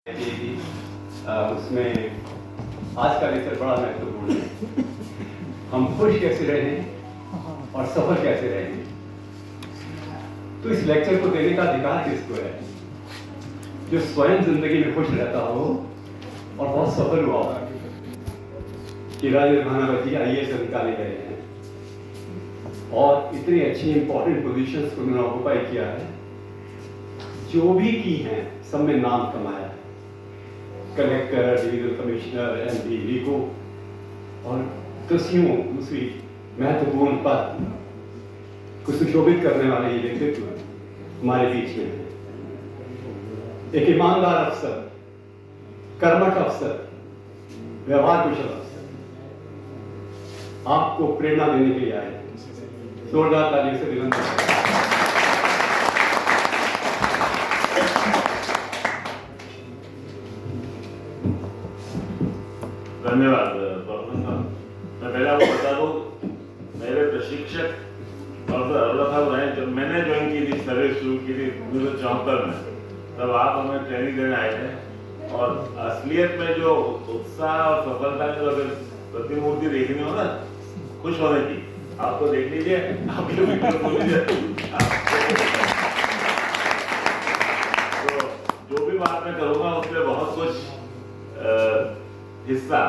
उसमें आज का लेक्चर बड़ा महत्वपूर्ण है। हम खुश कैसे रहें और सफल कैसे रहें। तो इस लेक्चर को देने का अधिकार किसको है? जो स्वयं जिंदगी में खुश रहता हो और बहुत सफल हुआ हो। कि राजेंद्र भानावती IAS अधिकारी गए हैं और इतनी अच्छी इंपॉर्टेंट पोजीशंस को उन्होंने ऑक्युपाई किया है। जो भी की हैं सब में नाम कमाया है। कलेक्टर, डिविजनल कमिश्नर, MP, लीको और दसियों दूसरी महत्वपूर्ण पद को सुशोभित करने वाले ये व्यक्तित्व हमारे बीच में है। एक ईमानदार अफसर, कर्मठ अफसर, व्यवहार कुशल अफसर आपको प्रेरणा देने के लिए आए। जोरदार तालियों से विनती करता हूं। धन्यवाद प्रोफेसर साहब। मैं पहले आपको बता दूं, मेरे प्रशिक्षक प्रोफेसर अरुणा साहब रहे। जब मैंने ज्वाइन की थी, सर्विस शुरू की थी 1974 में, तब आप हमें ट्रेनिंग देने आए थे। और असलियत में जो उत्साह और सफलता की अगर प्रतिमूर्ति देखनी हो ना, खुश होने की, आप तो देख लीजिए, आपके वीडियो खोल लीजिए। तो जो भी बात मैं करूँगा उसमें बहुत कुछ हिस्सा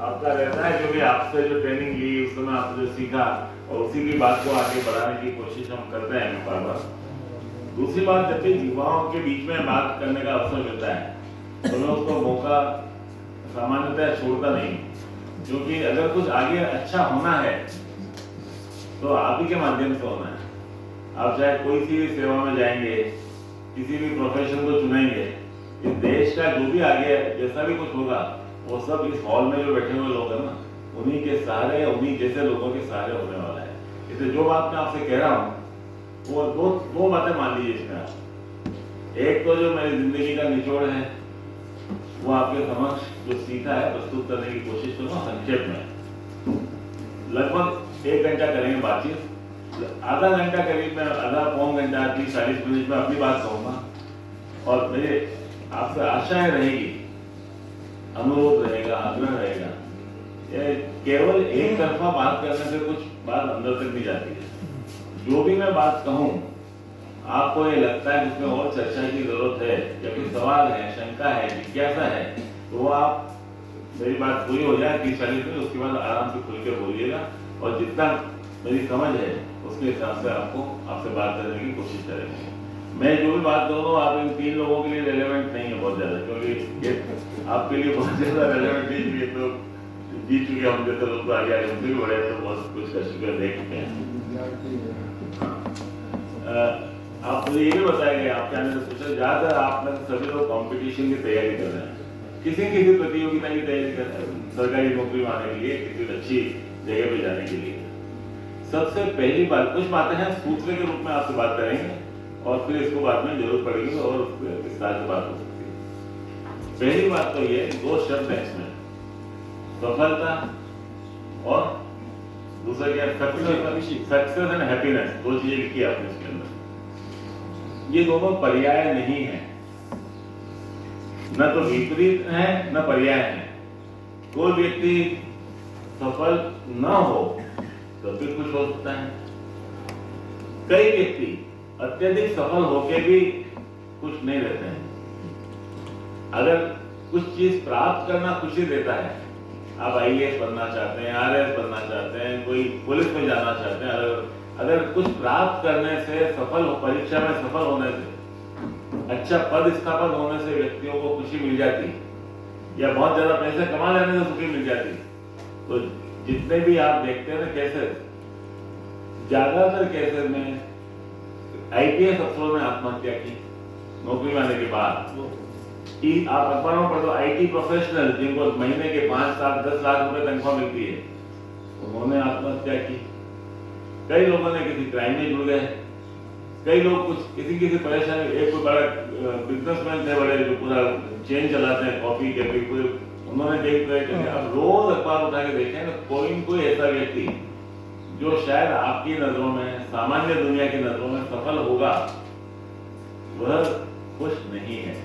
आपका रहता है। जो भी आपसे जो ट्रेनिंग ली, उस समय आपने जो सीखा, और उसी की बात को आगे बढ़ाने की कोशिश हम करते हैं बार बार। दूसरी बात, जब भी युवाओं के बीच में बात करने का अवसर मिलता है तो मैं उसको मौका सामान्यतः छोड़ता नहीं, क्योंकि अगर कुछ आगे अच्छा होना है तो आप ही के माध्यम से होना है। आप चाहे कोई सी भी सेवा में जाएंगे, किसी भी प्रोफेशन को चुनेंगे, इस देश का जो भी आगे जैसा भी कुछ होगा, वो सब इस हॉल में जो बैठे हुए लोग हैं ना, उन्हीं के सहारे, उन्हीं जैसे लोगों के सहारे होने वाला है। इसलिए जो बात मैं आपसे कह रहा हूँ, वो दो बातें मान लीजिए इसमें आप। एक तो जो मेरी जिंदगी का निचोड़ है, वो आपके समक्ष जो सीखा है प्रस्तुत करने की कोशिश करूँगा संक्षेप में। लगभग 1 घंटा करेंगे बातचीत। आधा घंटा करीब में, आधा पौन घंटा 30-40 मिनट में अपनी बात कहूँगा। और मेरे आपसे आशाएं रहेगी, अनुरोध रहेगा, आग्रह रहेगा। ये केवल एक तरफा बात करने से कुछ बात अंदर तक नहीं जाती है। जो भी मैं बात कहूँ, आपको ये लगता है उसमें और चर्चा की जरूरत है, या कोई सवाल है, शंका है, जिज्ञासा है, तो वो आप मेरी बात पूरी हो जाए 30-40 मिनट, उसके बाद आराम से खुल के बोलिएगा। और जितना मेरी समझ है उसके हिसाब से आपसे बात करने की कोशिश करेंगे। मैं जो भी बात करूँ, आप इन 3 लोगों के लिए रेलेवेंट नहीं है बहुत ज्यादा, क्योंकि ये आपके लिए बहुत ज्यादा रेलेवेंट नहीं है। तो जीत चुके हम जैसे लोग तो आगे आगे उनसे भी बड़े, तो बहुत कुछ कर चुके हैं, देख चुके हैं। आप मुझे ये भी बताएंगे, आपके आने से पूछा, ज्यादातर आप में सभी लोग कंपटीशन की तैयारी कर रहे हैं, किसी प्रतियोगिता की तैयारी कर रहे हैं, सरकारी नौकरी पाने के लिए, किसी अच्छी जगह पे जाने के लिए। सबसे पहली बात, कुछ बातें हैं सूत्र के रूप में आपसे बात करेंगे, और फिर इसको बाद में जरूरत पड़ेगी और विस्तार से बात हो सकती है। पहली बात तो ये 2 शब्द है इसमें, सफलता और दूसरा क्या, सक्सेस एंड हैप्पीनेस। 2 चीजें लिखी है आपने इसके अंदर। ये दोनों पर्याय नहीं है, न तो विपरीत है न पर्याय है। कोई व्यक्ति सफल न हो तो भी खुश हो सकता है। कई व्यक्ति अत्यधिक सफल होके भी खुश नहीं रहते हैं। अगर कुछ चीज प्राप्त करना खुशी देता है, आप IAS बनना चाहते हैं, RS बनना चाहते हैं, कोई पुलिस में जाना चाहते हैं, अगर कुछ प्राप्त करने से, परीक्षा में सफल होने से, अच्छा पद स्थापित होने से व्यक्तियों को खुशी मिल जाती, या बहुत ज्यादा पैसे कमा लेने से खुशी मिल जाती, तो जितने भी आप देखते हैं ना केसेस, ज्यादातर केसेस में IPS अफसरों ने आत्महत्या की नौकरी में आने के बाद। कि आप अखबारों में पढ़ो, IT प्रोफेशनल जिनको महीने के 5 लाख 10 लाख रुपए तनख्वाह मिलती है, उन्होंने आत्महत्या की। कई लोगों ने किसी क्राइम में जुड़ गए, कई लोग कुछ किसी परेशानी, एक कोई बड़ा बिजनेसमैन थे बड़े, जो पूरा चेन चलाते हैं कॉफी कैफे, उन्होंने देख रहे। अब रोज अखबार उठा के देखें तो कोई ऐसा व्यक्ति जो शायद आपकी नजरों में, सामान्य दुनिया की नजरों में सफल होगा, वह खुश नहीं है।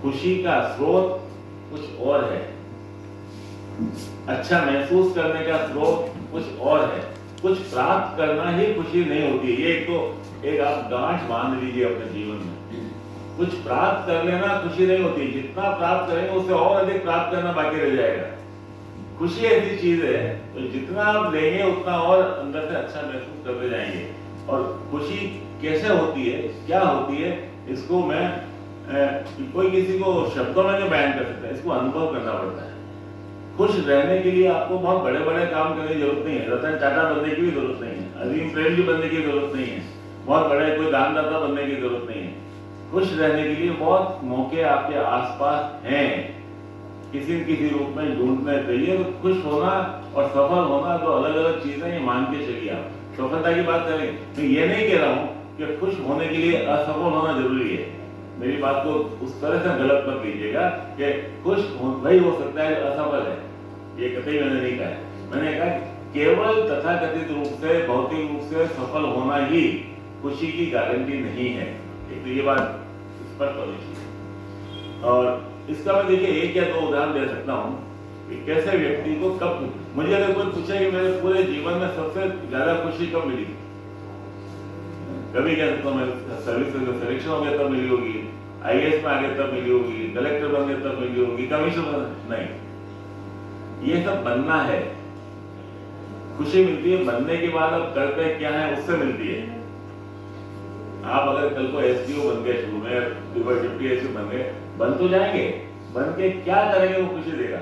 खुशी का स्रोत कुछ और है, अच्छा महसूस करने का स्रोत कुछ और है। कुछ प्राप्त करना ही खुशी नहीं होती। ये एक आप गांठ बांध लीजिए अपने जीवन में। कुछ प्राप्त कर लेना खुशी नहीं होती, जितना प्राप्त करेंगे उससे और अधिक प्राप्त करना बाकी रह जाएगा। खुशी ऐसी चीज है तो जितना आप लेंगे उतना और अंदर से अच्छा महसूस करते जाएंगे। और खुशी कैसे होती है, क्या होती है, इसको मैं कोई किसी को शब्दों में नहीं बयान कर सकता, इसको अनुभव करना पड़ता है। खुश रहने के लिए आपको बहुत बड़े बड़े काम करने की जरूरत नहीं है, रतन टाटा बनने की भी जरूरत नहीं है, अजीम प्रेमजी बनने की जरूरत नहीं है, बहुत बड़े कोई दानदाता बनने की जरूरत नहीं है। खुश रहने के लिए बहुत मौके आपके आसपास हैं, किसी न किसी रूप में ढूंढने चाहिए। तो खुश होना और सफल होना तो अलग अलग चीजें, ये मान के चलिए। आप सफलता की बात करें, मैं ये नहीं कह रहा हूँ कि खुश होने के लिए असफल होना जरूरी है। मेरी बात को उस तरह से गलत मत लीजिएगा कि खुश वही हो सकता है जो असफल है, ये कतई मैंने नहीं कहा। मैंने कहा केवल तथाकथित रूप से, भौतिक रूप से सफल होना ही खुशी की गारंटी नहीं है। एक तो ये बात स्पष्ट होनी चाहिए। और इसका मैं देखिए एक या दो उदाहरण दे सकता हूँ कि कैसे व्यक्ति को कब, मुझे अगर कोई पूछे कि मेरे पूरे जीवन में सबसे ज्यादा खुशी कब मिली, कभी कह सकता हूँ मैं सर्विस का सिलेक्शन हो गया तब मिली होगी, IAS में आ गए तब मिली होगी, कलेक्टर बन गए तब मिली होगी, कमिश्नर नहीं। ये सब बनना है, खुशी मिलती है बनने के बाद। अब करते क्या है उससे मिलती है। आप अगर कल को SDO बन गए, शुरू में डिप्टी SDO बन गए, बन तो जाएंगे, बन के क्या करेंगे वो खुशी देगा।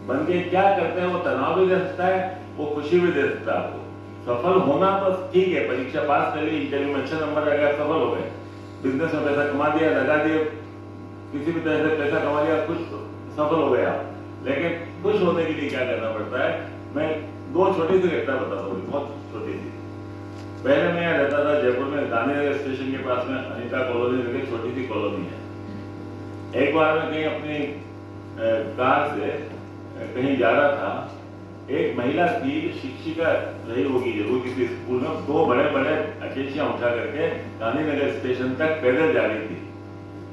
बन के क्या करते हैं वो तनाव भी दे सकता है, वो खुशी भी दे सकता है आपको। सफल होना तो ठीक है, परीक्षा पास कर ली, इंटरव्यू में अच्छे नंबर आ गया, सफल हो गए, बिजनेस में पैसा कमा दिया, लगा दिया, किसी भी तरह से पैसा कमा लिया, खुश सफल हो गया। लेकिन खुश होने के लिए क्या करना पड़ता है, मैं दो छोटी सी घटना बताता हूँ, बहुत छोटी सी। पहले मैं यहाँ रहता था जयपुर में, गांधीनगर स्टेशन के पास में अनिता कॉलोनी करके छोटी सी कॉलोनी है। एक बार मैं कहीं अपनी कार से कहीं जा रहा था, एक महिला थी, शिक्षिका रही होगी जरूर किसी स्कूल में, दो बड़े बड़े अकेशियां उठा करके गांधीनगर स्टेशन तक पैदल जा रही थी।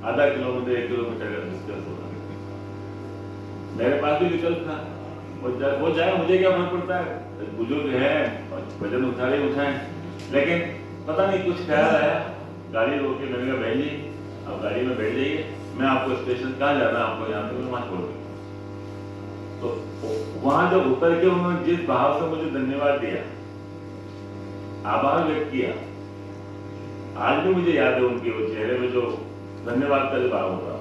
आधा किलोमीटर 1 किलोमीटर का डिस्टेंस होगा। मेरे पास भी विकल्प था, वो जाए, मुझे क्या फर्क पड़ता है, बुजुर्ग है, वजन उठाए। लेकिन पता नहीं कुछ ख्याल आया, गाड़ी रोक के मैंने कहा बहन जी आप गाड़ी में बैठ जाइए, मैं आपको स्टेशन कहाँ जाना है आपको जानते हो, वहां छोड़ दूँ। तो वहां जब उतर के उन्होंने जिस भाव से मुझे धन्यवाद दिया, आभार व्यक्त किया, आज भी मुझे याद है उनके वो चेहरे में जो धन्यवाद का जो भाव होता,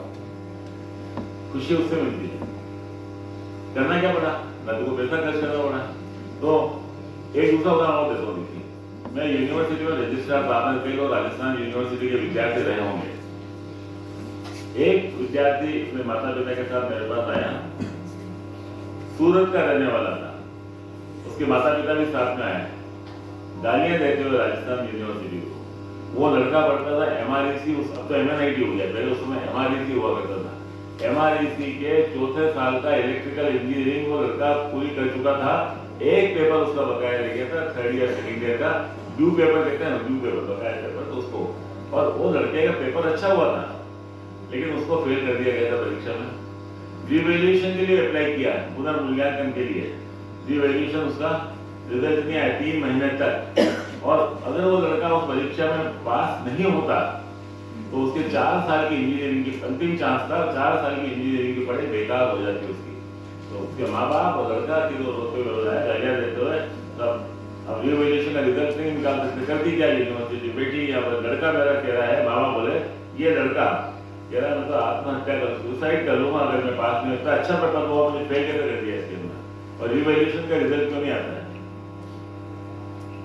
खुशी उससे मिलती है। करना क्या पड़ा, न तो पैसा खर्च करना पड़ा। तो एक दूसरा उदाहरण और देता हूँ। देखिए, मैं यूनिवर्सिटी में रजिस्ट्रार था, कई लोग राजस्थान यूनिवर्सिटी के विद्यार्थी रहे होंगे। एक विद्यार्थी अपने माता पिता के साथ मेरे पास आया, सूरत का रहने वाला था, उसके माता पिता भी साथ में आए, गालियां देते हुए राजस्थान यूनिवर्सिटी को। वो लड़का पढ़ता था MREC, अब तो MNIT हो गया, पहले उस समय MREC हुआ करता था। MREC के चौथे साल का इलेक्ट्रिकल इंजीनियरिंग वो लड़का पूरी कर चुका था। एक पेपर उसका बकाया रह गया था, 3rd ईयर 2nd ईयर का ड्यू पेपर कहते हैं ना, ड्यू पेपर बकाया पेपर, तो उसको, और वो लड़के का पेपर अच्छा हुआ था लेकिन उसको फेल कर दिया गया था परीक्षा में। रिवैल्यूएशन के लिए अप्लाई किया, पुनर्मूल्यांकन के लिए, रिवैल्यूएशन उसका रिजल्ट नहीं आया 3 महीने तक। और अगर वो लड़का उस परीक्षा में पास नहीं होता तो उसके 4 साल की इंजीनियरिंग की अंतिम चांस था, 4 साल की इंजीनियरिंग की पढ़ाई बेकार हो जाती उसकी। तो उसके माँ बाप और लड़का की तो रोते हुए रोजाया, गालियां देते हुए, तब अब रिवैल्यूएशन का रिजल्ट नहीं निकाल सकते, करती क्या यूनिवर्सिटी बेटी, या लड़का मेरा कह रहा है, मामा बोले ये लड़का कह रहा है मतलब आत्महत्या कर, सुसाइड कर लूंगा अगर मैं पास में, इतना अच्छा पढ़ता तो मुझे फेल कैसे कर दिया इसके अंदर, और रिवैल्यूएशन का रिजल्ट क्यों नहीं आता है,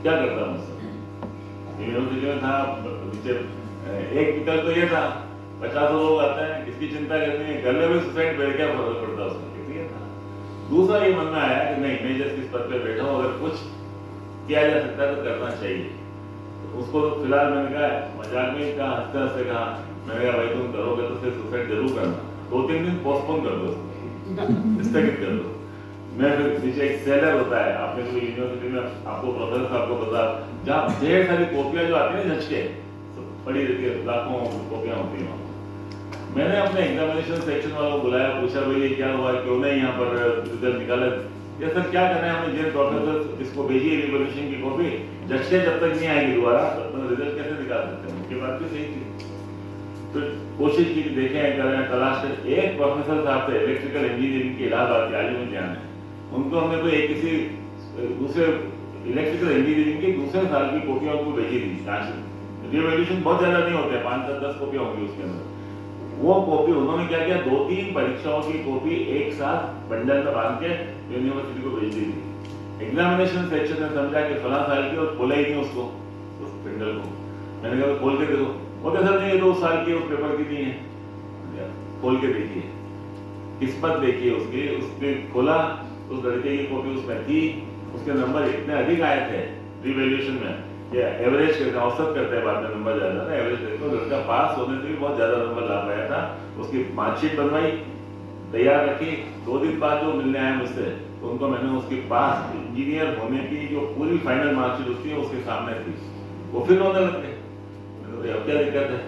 क्या करता हूँ उससे। यूनिवर्सिटी में था, एक विकल्प तो ये था, 50 लोग आते हैं, किसकी चिंता करनी है, घर में भी सुसाइड बैठ क्या फर्क पड़ता है उसको, ठीक है था। दूसरा ये मन में आया कि नहीं, मैं जिस पद पे बैठा हूँ, अगर कुछ किया जा सकता है तो करना चाहिए। तो उसको फिलहाल मैंने कहा, मजाक में कहा, हंसते हंसते कहा, मैंने कहा भाई तुम करोगे तो फिर सुसाइड जरूर करना, 2-3 दिन पोस्टपोन कर दो, स्थगित कर दो। मैं फिर नीचे एक सेलर होता है, आपने तो यूनिवर्सिटी में आपको प्रोफेसर साहब को पता, जहाँ ढेर सारी कॉपियां जो आती है झचके पड़ी रहती है, लाखों कॉपियां होती हैं, मैंने अपने एग्जामिनेशन सेक्शन वालों को बुलाया, पूछा भाई ये क्या हुआ, क्यों नहीं यहाँ पर रिजल्ट निकाला। ये सर क्या करें, हमने जिन प्रोफेसर इसको भेजी रिवोल्यूशन की कॉपी, जज के जब तक नहीं आएगी दोबारा तो रिजल्ट कैसे निकाल सकते हैं। उनकी बात भी सही थी। तो कोशिश की कि देखें करें तलाश कर। एक प्रोफेसर साहब थे इलेक्ट्रिकल इंजीनियरिंग के इलाहाबाद के आलिम ध्यान है, उनको हमने कोई किसी दूसरे इलेक्ट्रिकल इंजीनियरिंग के दूसरे साल की कॉपियां उनको भेजी थी। रिवोल्यूशन बहुत ज्यादा नहीं होते, 5-10 कॉपियां होंगी उसके अंदर। वो कॉपी उन्होंने क्या किया, 2-3 परीक्षाओं की कॉपी एक साथ बंडल में बांध के यूनिवर्सिटी को भेज दी थी। एग्जामिनेशन सेक्शन ने समझा कि फला साल की, और खोला ही नहीं उसको, उस बंडल को। मैंने कहा खोल के देखो, वो कहते सर नहीं, ये 2 साल की उस पेपर की नहीं है। खोल के देखिए, किस्मत देखिए उसकी। उसने खोला, उस लड़के की कॉपी उसमें थी, उसके नंबर इतने अधिक आए थे रिवैल्यूएशन में, ये एवरेज करते हैं, औसत करते हैं, बाद में नंबर ज्यादा था, एवरेज करते हैं। लड़का पास होने से भी बहुत ज्यादा नंबर ला पाया था। उसकी मार्कशीट बनवाई, तैयार रखी। 2 दिन बाद जो मिलने आए मुझसे, तो उनको मैंने उसके पास इंजीनियर होने की जो पूरी फाइनल मार्कशीट उसकी उसके सामने थी। वो फिर रोने लग गए। अब क्या दिक्कत है,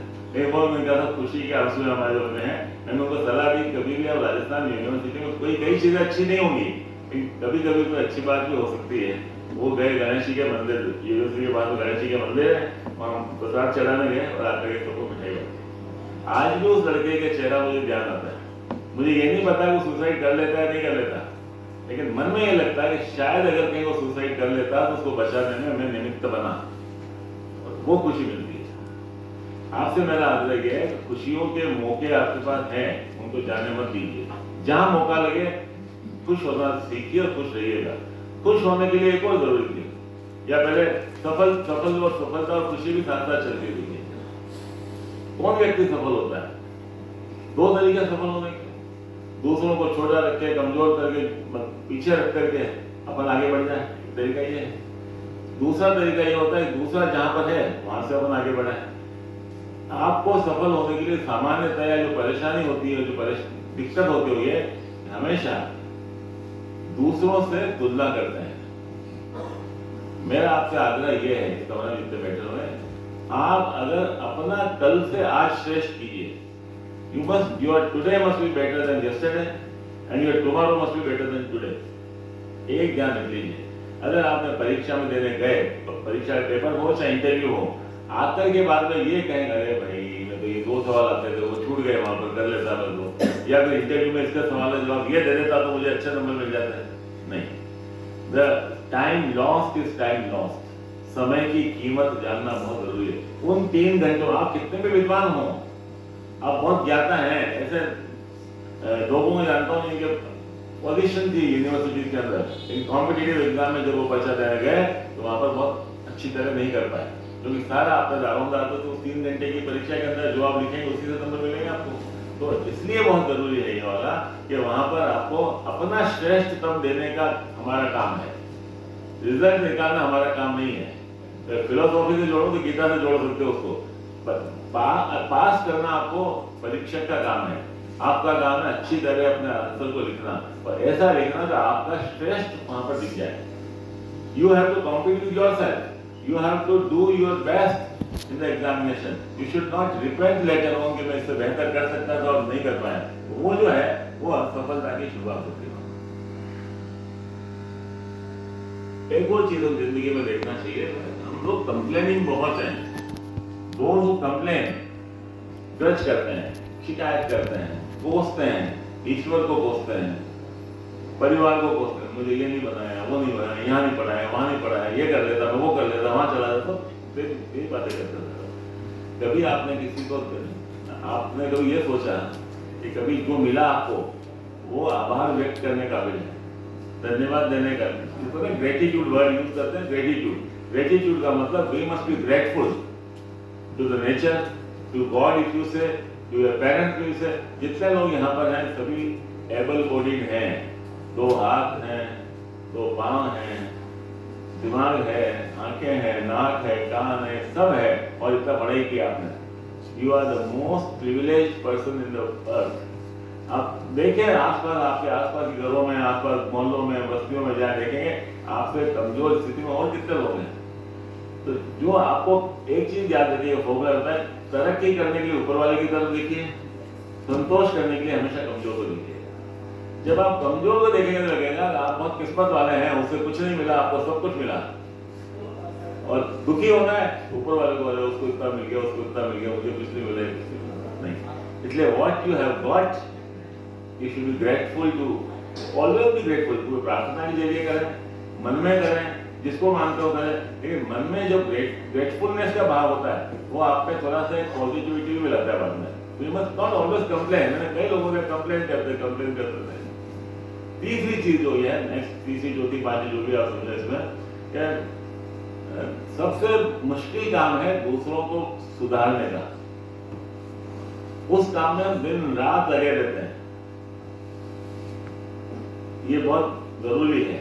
एक और मैंने कहा था खुशी के आंसू हमारे अपने हैं। मैंने उनको सलाह दी कभी भी आप राजस्थान यूनिवर्सिटी में कोई कई चीजें अच्छी नहीं होंगी, कभी कभी कोई अच्छी बात भी हो सकती है। वो गए गणेश जी के मंदिर, यूनिवर्सिटी के पास गणेश जी के मंदिर है, वहाँ प्रसाद चढ़ाने गए और आकर के सबको मिठाई बांटी। आज भी उस लड़के का चेहरा मुझे ध्यान आता है। मुझे ये नहीं पता वो सुसाइड कर लेता है नहीं कर लेता, लेकिन मन में ये लगता है कि शायद अगर कहीं वो सुसाइड कर लेता तो उसको बचाने में मैं निमित्त बना, और वो खुशी मिलती है। आपसे मेरा आग्रह है कि खुशियों के मौके आपके पास हैं, उनको जाने मत दीजिए। जहां मौका लगे खुश होना सीखिए और खुश रहिएगा। खुश होने के लिए एक और जरूरी थी, या पहले सफल और सफलता और खुशी भी साथ साथ चलती रही है। कौन व्यक्ति सफल होता है? 2 तरीके सफल होने के, दूसरों को छोटा रख के, कमजोर करके, पीछे रख करके अपन आगे बढ़ जाए, तरीका ये है। दूसरा तरीका ये होता है दूसरा जहां पर है वहां से अपन आगे बढ़ाए। आपको सफल होने के लिए सामान्यतया जो परेशानी होती है, जो दिक्कत होती है, हमेशा दूसरों से तुलना करते हैं। मेरा आपसे आग्रह यह है कि कमरा जितने बैठे हुए, आप अगर अपना कल से आज श्रेष्ठ कीजिए। your today must be better than yesterday and your tomorrow must be better than today। एक ध्यान रख लीजिए, अगर आपने परीक्षा में देने गए, परीक्षा का पेपर हो चाहे इंटरव्यू हो, आकर के बाद में ये कहेंगे अरे भाई मैं तो ये 2 सवाल आते थे वो छूट गए, वहां पर कर लेता मैं तो, या फिर इंटरव्यू में इसका सवाल का जवाब ये दे देता तो मुझे अच्छा नंबर मिल जाता है। नहीं, the time lost is time lost. समय की कीमत जानना बहुत जरूरी है। उन 3 घंटों, आप कितने भी विद्वान हो, आप बहुत ज्ञाता हैं, ऐसे लोगों को जानता हूँ जिनके पोजीशन थी यूनिवर्सिटी के अंदर, इन कॉम्पिटिटिव एग्जाम में जब वो परीक्षा देने गए तो वहां पर बहुत अच्छी तरह नहीं कर पाए, क्योंकि सारा आपका दारोमदार तो 3 घंटे की परीक्षा के अंदर जो आप लिखेंगे उसी से नंबर मिलेंगे आपको। तो इसलिए बहुत जरूरी है ये वाला कि वहां पर आपको अपना श्रेष्ठतम देने का हमारा काम है, रिजल्ट निकालना हमारा काम नहीं है। तो फिलोसॉफी से जोड़ो तो गीता से जोड़ सकते हो उसको, पास करना आपको परीक्षक का काम है। आपका काम है अच्छी तरह अपने आंसर को लिखना, और ऐसा लिखना कि आपका श्रेष्ठ वहां पर दिख जाए। You have to compete with yourself, you have to do your best in the examination। you should not repent later on कि मैं इससे बेहतर कर सकता था और नहीं कर पाया। वो जो है वो असफलता की शुरुआत होती है। एक और चीज हम जिंदगी में देखना चाहिए, हम लोग कंप्लेनिंग बहुत हैं। those who complain, ग्रज करते हैं, शिकायत करते हैं, कोसते हैं, ईश्वर को कोसते हैं, परिवार को कोसते हैं, मुझे ये नहीं बनाया, वो नहीं बनाया, यहाँ नहीं पढ़ाया, वहां नहीं पढ़ाया, ये कर लेता मैं, वो कर लेता, वहां चला जाता, तो ये बातें करते थे। कभी आपने किसी को, आपने कभी ये सोचा कि कभी जो मिला आपको वो आभार व्यक्त करने का काबिल है, धन्यवाद देने का? ग्रेटिट्यूड वर्ड यूज करते हैं, ग्रेटिट्यूड। ग्रेटिट्यूड का मतलब we must be grateful to the nature, to God if you say, to your parents if you say. जितने लोग यहाँ पर हैं सभी एबल बॉडीड हैं, 2 हाथ हैं, 2 पांव हैं, दिमाग है, आंखें हैं, नाक है, कान है, सब है, और इतना पढ़ाई किया आपने। You are the most privileged person in the earth. आप देखें आसपास, आपके आसपास के घरों में, आसपास मोहल्लों में, बस्तियों में जाए देखेंगे, आपसे कमजोर स्थिति में और कितने लोग हैं। तो जो आपको एक चीज याद रखिए, फॉर्मूला होता है, तरक्की करने के लिए ऊपर वाले की तरफ देखिए, संतोष करने के लिए हमेशा कमजोर को देखिएगा। जब आप कमजोर को देखेंगे तो लगेगा आप बहुत किस्मत वाले हैं, उसे कुछ नहीं मिला, आपको सब कुछ मिला। और दुखी होना है, ऊपर वाले को बोले उसको इतना मिल गया, उसको इतना मिल गया, मुझे कुछ नहीं मिला, नहीं। इसलिए what you have got you should be grateful to, always be grateful. कोई प्रार्थना के जरिए करें, मन में करें, जिसको मानते हो करें, लेकिन मन में जो ग्रेटफुलनेस का भाव होता है वो आप पे थोड़ा सा पॉजिटिविटी भी लाता है बाद में। We must not always complain. मैंने कई लोगों ने कंप्लेन करते थे। तीसरी चीज जो है, नेक्स्ट तीसरी चौथी पांचवी जो भी आप समझे इसमें, क्या सबसे मुश्किल काम है दूसरों को सुधारने का। उस काम में हम दिन रात लगे रहते हैं, ये बहुत जरूरी है।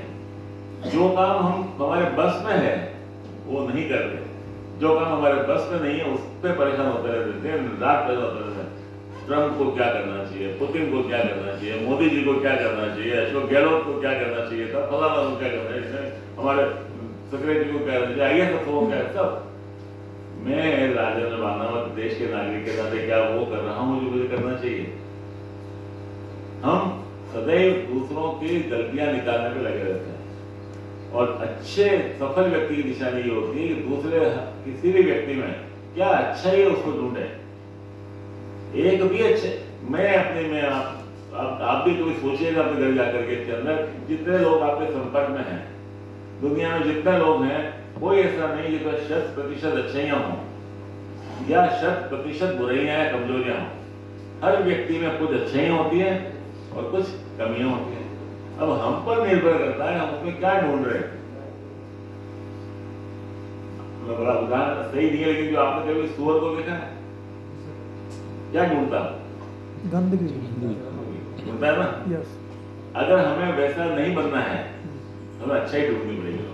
जो काम हम हमारे बस में है वो नहीं करते, जो काम हमारे बस में नहीं है उस पर परेशान होते रहते, दिन रात परेशान होते रहते हैं। ट्रंप को क्या करना चाहिए, पुतिन को क्या करना चाहिए, मोदी जी को क्या करना चाहिए, अशोक गहलोत को क्या करना चाहिए, तब फलाना को क्या करना चाहिए, हमारे सेक्रेटरी को क्या करना चाहिए, आइए सब क्या सब। मैं राजेंद्र बानावत देश के नागरिक के नाते क्या वो कर रहा हूँ जो मुझे करना चाहिए? हम सदैव दूसरों की गलतियां निकालने पे लगे रहते हैं। और अच्छे सफल व्यक्ति की निशानी ये होती है कि दूसरे किसी भी व्यक्ति में क्या अच्छा ही है उसको ढूंढे। एक भी अच्छे, मैं अपने में आप भी कभी सोचिएगा अपने घर जाकर के, इसके अंदर जितने लोग आपके संपर्क में हैं, दुनिया में जितने लोग हैं, कोई ऐसा नहीं जिसमें 100% अच्छाइयां हों या 100% बुराइयां या कमजोरियां हों। हर व्यक्ति में कुछ अच्छाइयां होती है और कुछ कमियां होती है। अब हम पर निर्भर करता है हम उसमें क्या ढूंढ रहे हैं। बड़ा उदाहरण सही नहीं है, लेकिन जो आपने कभी सुअर को देखा है, क्या ढूंढता है? गंदगी ढूंढता है ना। यस। अगर हमें वैसा नहीं बनना है, हमें अच्छा ही ढूंढनी पड़ेगी।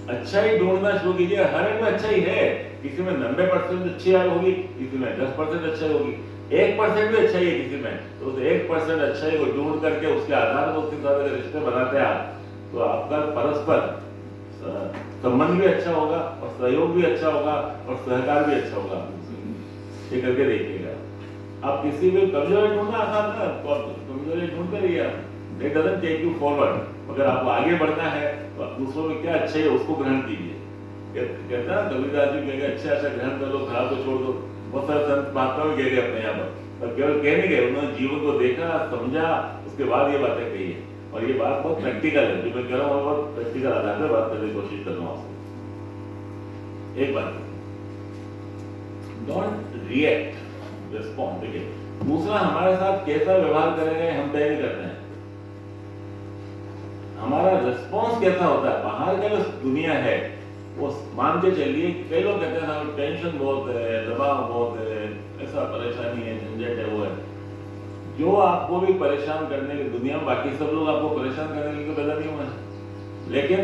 अच्छा ही ढूंढना शुरू कीजिए। हर एक में अच्छा ही है, किसी में 90% अच्छी होगी, किसी में 10% अच्छाई होगी, 1% भी अच्छाई है किसी में, तो उस 1% अच्छाई को ढूंढ करके उसके आधार पर उसके साथ अगर रिश्ते बनाते हैं आप, तो आपका परस्पर संबंध भी अच्छा होगा और सहयोग भी अच्छा होगा और सहकार भी अच्छा होगा। ये करके देखिएगा। आप किसी भी कमजोरी ढूंढना आसान है, तो आप कमजोरी ढूंढते रहिए। It doesn't take you forward. अगर आपको आगे बढ़ना है तो दूसरों में क्या अच्छा है उसको ग्रहण कीजिए। कहते हैं ना, कबीरदास जी कहेंगे अच्छा ग्रहण कर लो, खराब को छोड़ दो। बहुत सारे संत महात्मा भी कह गए अपने यहाँ पर केवल कह नहीं गए, उन्होंने जीवन को देखा, समझा, उसके बाद ये बातें कही है। और ये बात बहुत प्रैक्टिकल है, जो मैं कह रहा हूँ बहुत प्रैक्टिकल आधार पर बात करने की कोशिश कर रहा हूँ आपसे। एक बात, डोंट रिएक्ट, रिस्पॉन्ड। देखिए, दूसरा हमारे साथ कैसा व्यवहार करेगा हम तय नहीं करते हैं, हमारा रिस्पॉन्स कैसा होता है। बाहर का जो दुनिया है वो मान के चलिए, कई लोग कहते हैं टेंशन बहुत है, दबाव बहुत है, ऐसा परेशानी है, झंझट है, वो है। जो आपको भी परेशान करने की दुनिया में, बाकी सब लोग आपको परेशान करने के लिए पैदा नहीं हुए हैं। लेकिन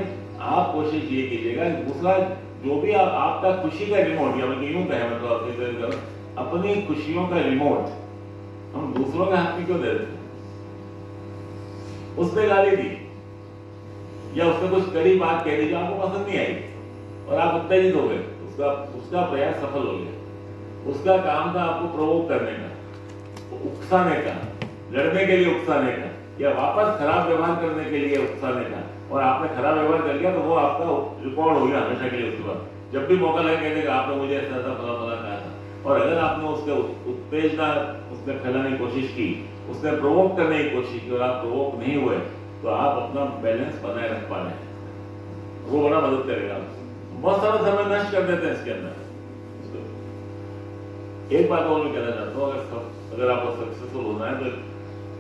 आप कोशिश ये कीजिएगा, दूसरा जो भी आपका खुशी का रिमोट, या मैं यूं कहें, मतलब अपनी खुशियों का रिमोट हम दूसरों के हाथ में क्यों दे देते? उस पर गाली दी या उससे कुछ कड़ी बात कह दी जो आपको पसंद नहीं आई और आप उत्तेजित हो गए, उसका प्रयास सफल हो गया। उसका काम था आपको प्रोवोक करने का, उकसाने का, लड़ने के लिए उकसाने का, या वापस खराब व्यवहार करने के लिए उकसाने का, और आपने खराब व्यवहार कर लिया तो वो आपका रिकॉर्ड हो गया हमेशा के लिए। उसके बाद जब भी मौका लगे कहने का आपने मुझे ऐसा फला कहा था, और अगर आपने उसके उत्तेजना उसने फैलाने की कोशिश की, उसने प्रोवोक करने की कोशिश की और आप प्रोवोक नहीं हुए, तो आप अपना बैलेंस बनाए रख पा रहे हैं, वो बड़ा मदद करेगा। बहुत सारा समय नष्ट कर देते हैं इसके अंदर। एक बात और मैं कहना चाहता हूँ, अगर आपको सक्सेसफुल होना है तो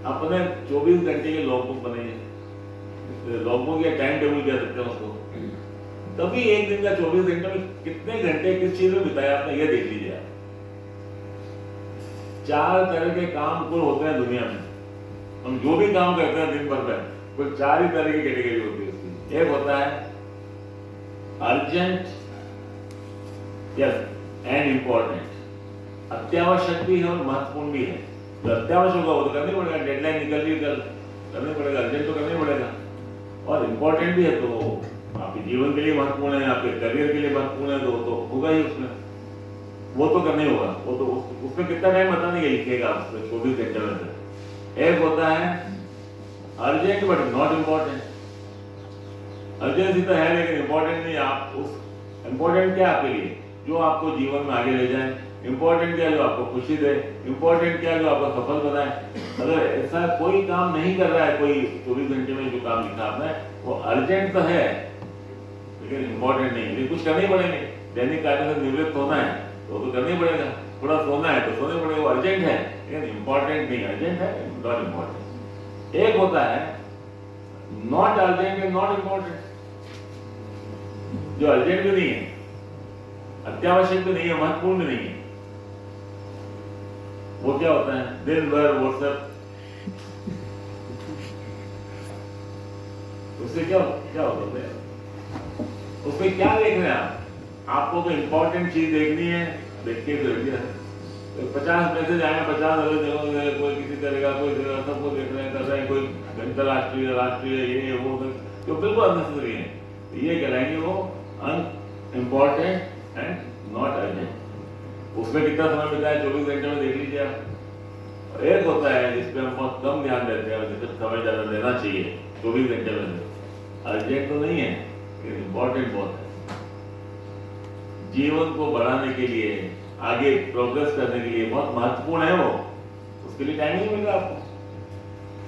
अपने 24 घंटे के लॉग बुक बनाइए। लॉग बुक या टाइम टेबल कह सकते हैं उसको। तभी एक दिन का 24 घंटे में कितने घंटे किस चीज में बिताया आपने, ये देख लीजिए आप। 4 तरह के काम कुल होते हैं दुनिया में। हम जो भी काम करते हैं दिन भर में, कुल 4 ही तरह की कैटेगरी होती है उसकी। एक होता है अर्जेंट एंड इंपॉर्टेंट, अत्यावश्यक भी है और महत्वपूर्ण भी है। तो अत्यावश्यक होगा वो तो करनी पड़ेगा, डेडलाइन निकल रही है करना पड़ेगा, अर्जेंट तो करना पड़ेगा। और इंपॉर्टेंट भी है तो आपके जीवन के लिए महत्वपूर्ण है, आपके करियर के लिए महत्वपूर्ण है, तो होगा ही उसमें। वो तो करना ही होगा, वो तो उसमें कितना टाइम पता नहीं लिखेगा उसमें 24 घंटे में से। एक होता है urgent but not important. Urgency तो है लेकिन इम्पोर्टेंट नहीं। आप उस इम्पोर्टेंट क्या आपके लिए, जो आपको जीवन में आगे ले जाए। इम्पोर्टेंट क्या जो आपको खुशी दे। इम्पोर्टेंट क्या जो आपको सफल बनाए। अगर ऐसा कोई काम नहीं कर रहा है, कोई 24 घंटे में जो काम लिखा आपने, वो अर्जेंट तो है लेकिन इम्पोर्टेंट नहीं। लेकिन कुछ करने ही पड़ेंगे। दैनिक कार्य से निवृत्त होना है तो करना ही पड़ेगा। थोड़ा सोना है तो सोने पड़ेगा। वो अर्जेंट है लेकिन इम्पोर्टेंट नहीं। अर्जेंट है नॉट इम्पोर्टेंट। एक होता है not urgent and not important, जो अर्जेंट भी नहीं है, अत्यावश्यक भी नहीं है, महत्वपूर्ण भी नहीं है। वो क्या होता है, दिन भर व्हाट्सएप, उससे क्या क्या होता है, उसमें क्या देख रहे हैं आप? आपको तो इंपॉर्टेंट चीज देखनी है, देखिए तो 50 मैसेज आए, 50 अलग जगह, कोई किसी तरह का, कोई सबको देख रहे हैं, कर रहे हैं, कोई अंतरराष्ट्रीय राष्ट्रीय ये वो, जो बिल्कुल अननेसेसरी है। ये कहलाएंगे वो अनइम्पॉर्टेंट एंड नॉट अर्जेंट। उसमें कितना समय बिताया 24 घंटे में देख लीजिए आप। एक होता है जिसपे हम बहुत कम ध्यान देते हैं, जिसपे समय ज्यादा देना चाहिए 24 घंटे में। अर्जेंट तो नहीं है लेकिन इम्पोर्टेंट बहुत है। जीवन को बढ़ाने के लिए, आगे प्रोग्रेस करने के लिए बहुत महत्वपूर्ण है वो। उसके लिए टाइम नहीं मिल रहा आपको।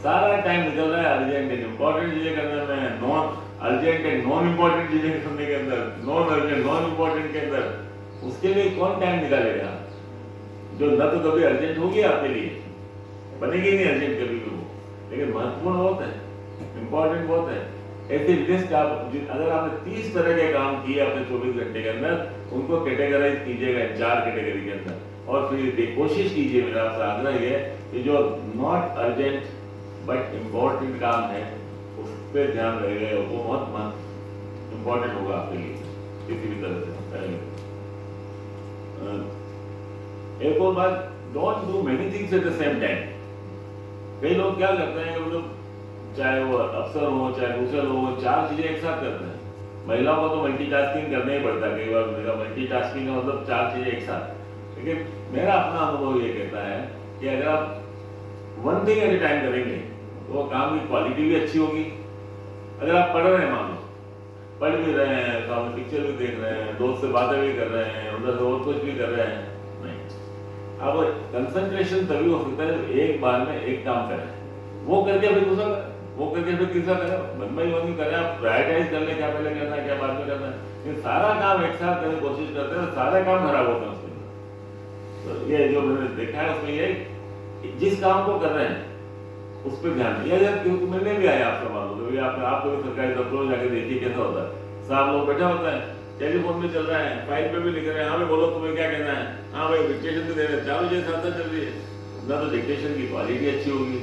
सारा टाइम निकल रहा है अर्जेंट एंड इम्पोर्टेंट चीजें करने में, non urgent and non important चीजें करने के अंदर, नॉन अर्जेंट नॉन इम्पोर्टेंट के अंदर। उसके लिए कौन टाइम निकालेगा? जो न तो कभी अर्जेंट होगी आपके लिए, बनेगी नहीं अर्जेंट कभी भी वो, लेकिन महत्वपूर्ण बहुत है, इम्पोर्टेंट बहुत है। ऐसे लिस्ट आप अगर आपने 30 तरह के काम किए अपने 24 घंटे के अंदर, उनको कैटेगराइज कीजिएगा 4 कैटेगरी के अंदर और फिर कोशिश कीजिए। मेरा आपसे आग्रह ये है कि जो नॉट अर्जेंट बट इम्पोर्टेंट काम है उस पर ध्यान रहेगा, वो बहुत इम्पोर्टेंट होगा आपके लिए किसी भी तरह से। एक और बात, don't do many things at the same time. कई लोग क्या करते हैं कि मतलब चाहे वो अफसर हो चाहे दूसरे लोग हो, 4 चीजें एक साथ करते हैं। महिलाओं को तो मल्टीटास्किंग करना ही पड़ता है कई बार। मेरा मल्टीटास्किंग का मतलब 4 चीजें एक साथ। लेकिन मेरा अपना अनुभव ये कहता है कि अगर आप one thing at A time करेंगे तो वो काम की क्वालिटी भी अच्छी होगी। अगर आप पढ़ रहे हैं, मान लो पढ़ भी रहे हैं, सामने पिक्चर भी देख रहे हैं, दोस्त से बातें भी कर रहे हैं, उधर से और कुछ भी कर रहे हैं, नहीं, अब कंसंट्रेशन तभी हो सकता है एक बार में एक काम करें। वो करके फिर दूसरा करें, वो करके फिर तीसरा करें, मन में करें। आप प्रायोरिटाइज कर ले, क्या पहले करना है क्या बाद में करना है। ये सारा काम एक साथ करने की कोशिश करते हैं, सारे काम खराब होते हैं उसके अंदर। तो ये जो मैंने देखा है उसमें ये जिस काम को कर रहे हैं उस पर ध्यान दिया जाए। क्योंकि मिलने भी आए आपका मान लो, आपको भी सरकारी दफ्तरों में जाकर देखिए कैसा होता है। साहब लोग बैठा होता है, टेलीफोन में चल रहा है, फाइल पे भी लिख रहे हैं, हाँ भाई बोलो तुम्हें क्या कहना है, हाँ भाई डिक्टेशन भी दे रहे हैं, 4 बजे साथ चल रही है। ना तो डिक्टेशन की क्वालिटी अच्छी होगी,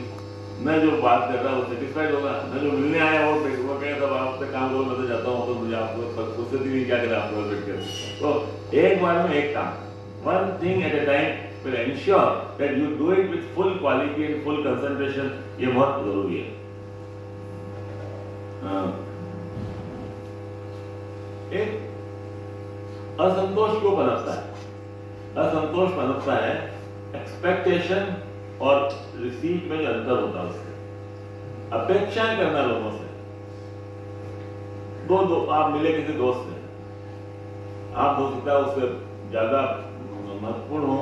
न जो बात कर रहा है वो सेटिस्फाइड होगा, न जो मिलने आया वो कहे सब आप काम करो, मैं तो जाता हूँ, तो मुझे आपको फुर्सत नहीं क्या करें आपको बैठ कर। तो एक बार में एक काम, one thing at A time will ensure that you do it with full quality and full concentration। ये बहुत जरूरी है। एक असंतोष क्यों पनपता है? असंतोष पनपता है एक्सपेक्टेशन और रिसीट में जो अंतर होता है उससे। अपेक्षाएं करना लोगों से, दो आप मिले किसी दोस्त से, आप हो सकता है उससे ज्यादा महत्वपूर्ण हो,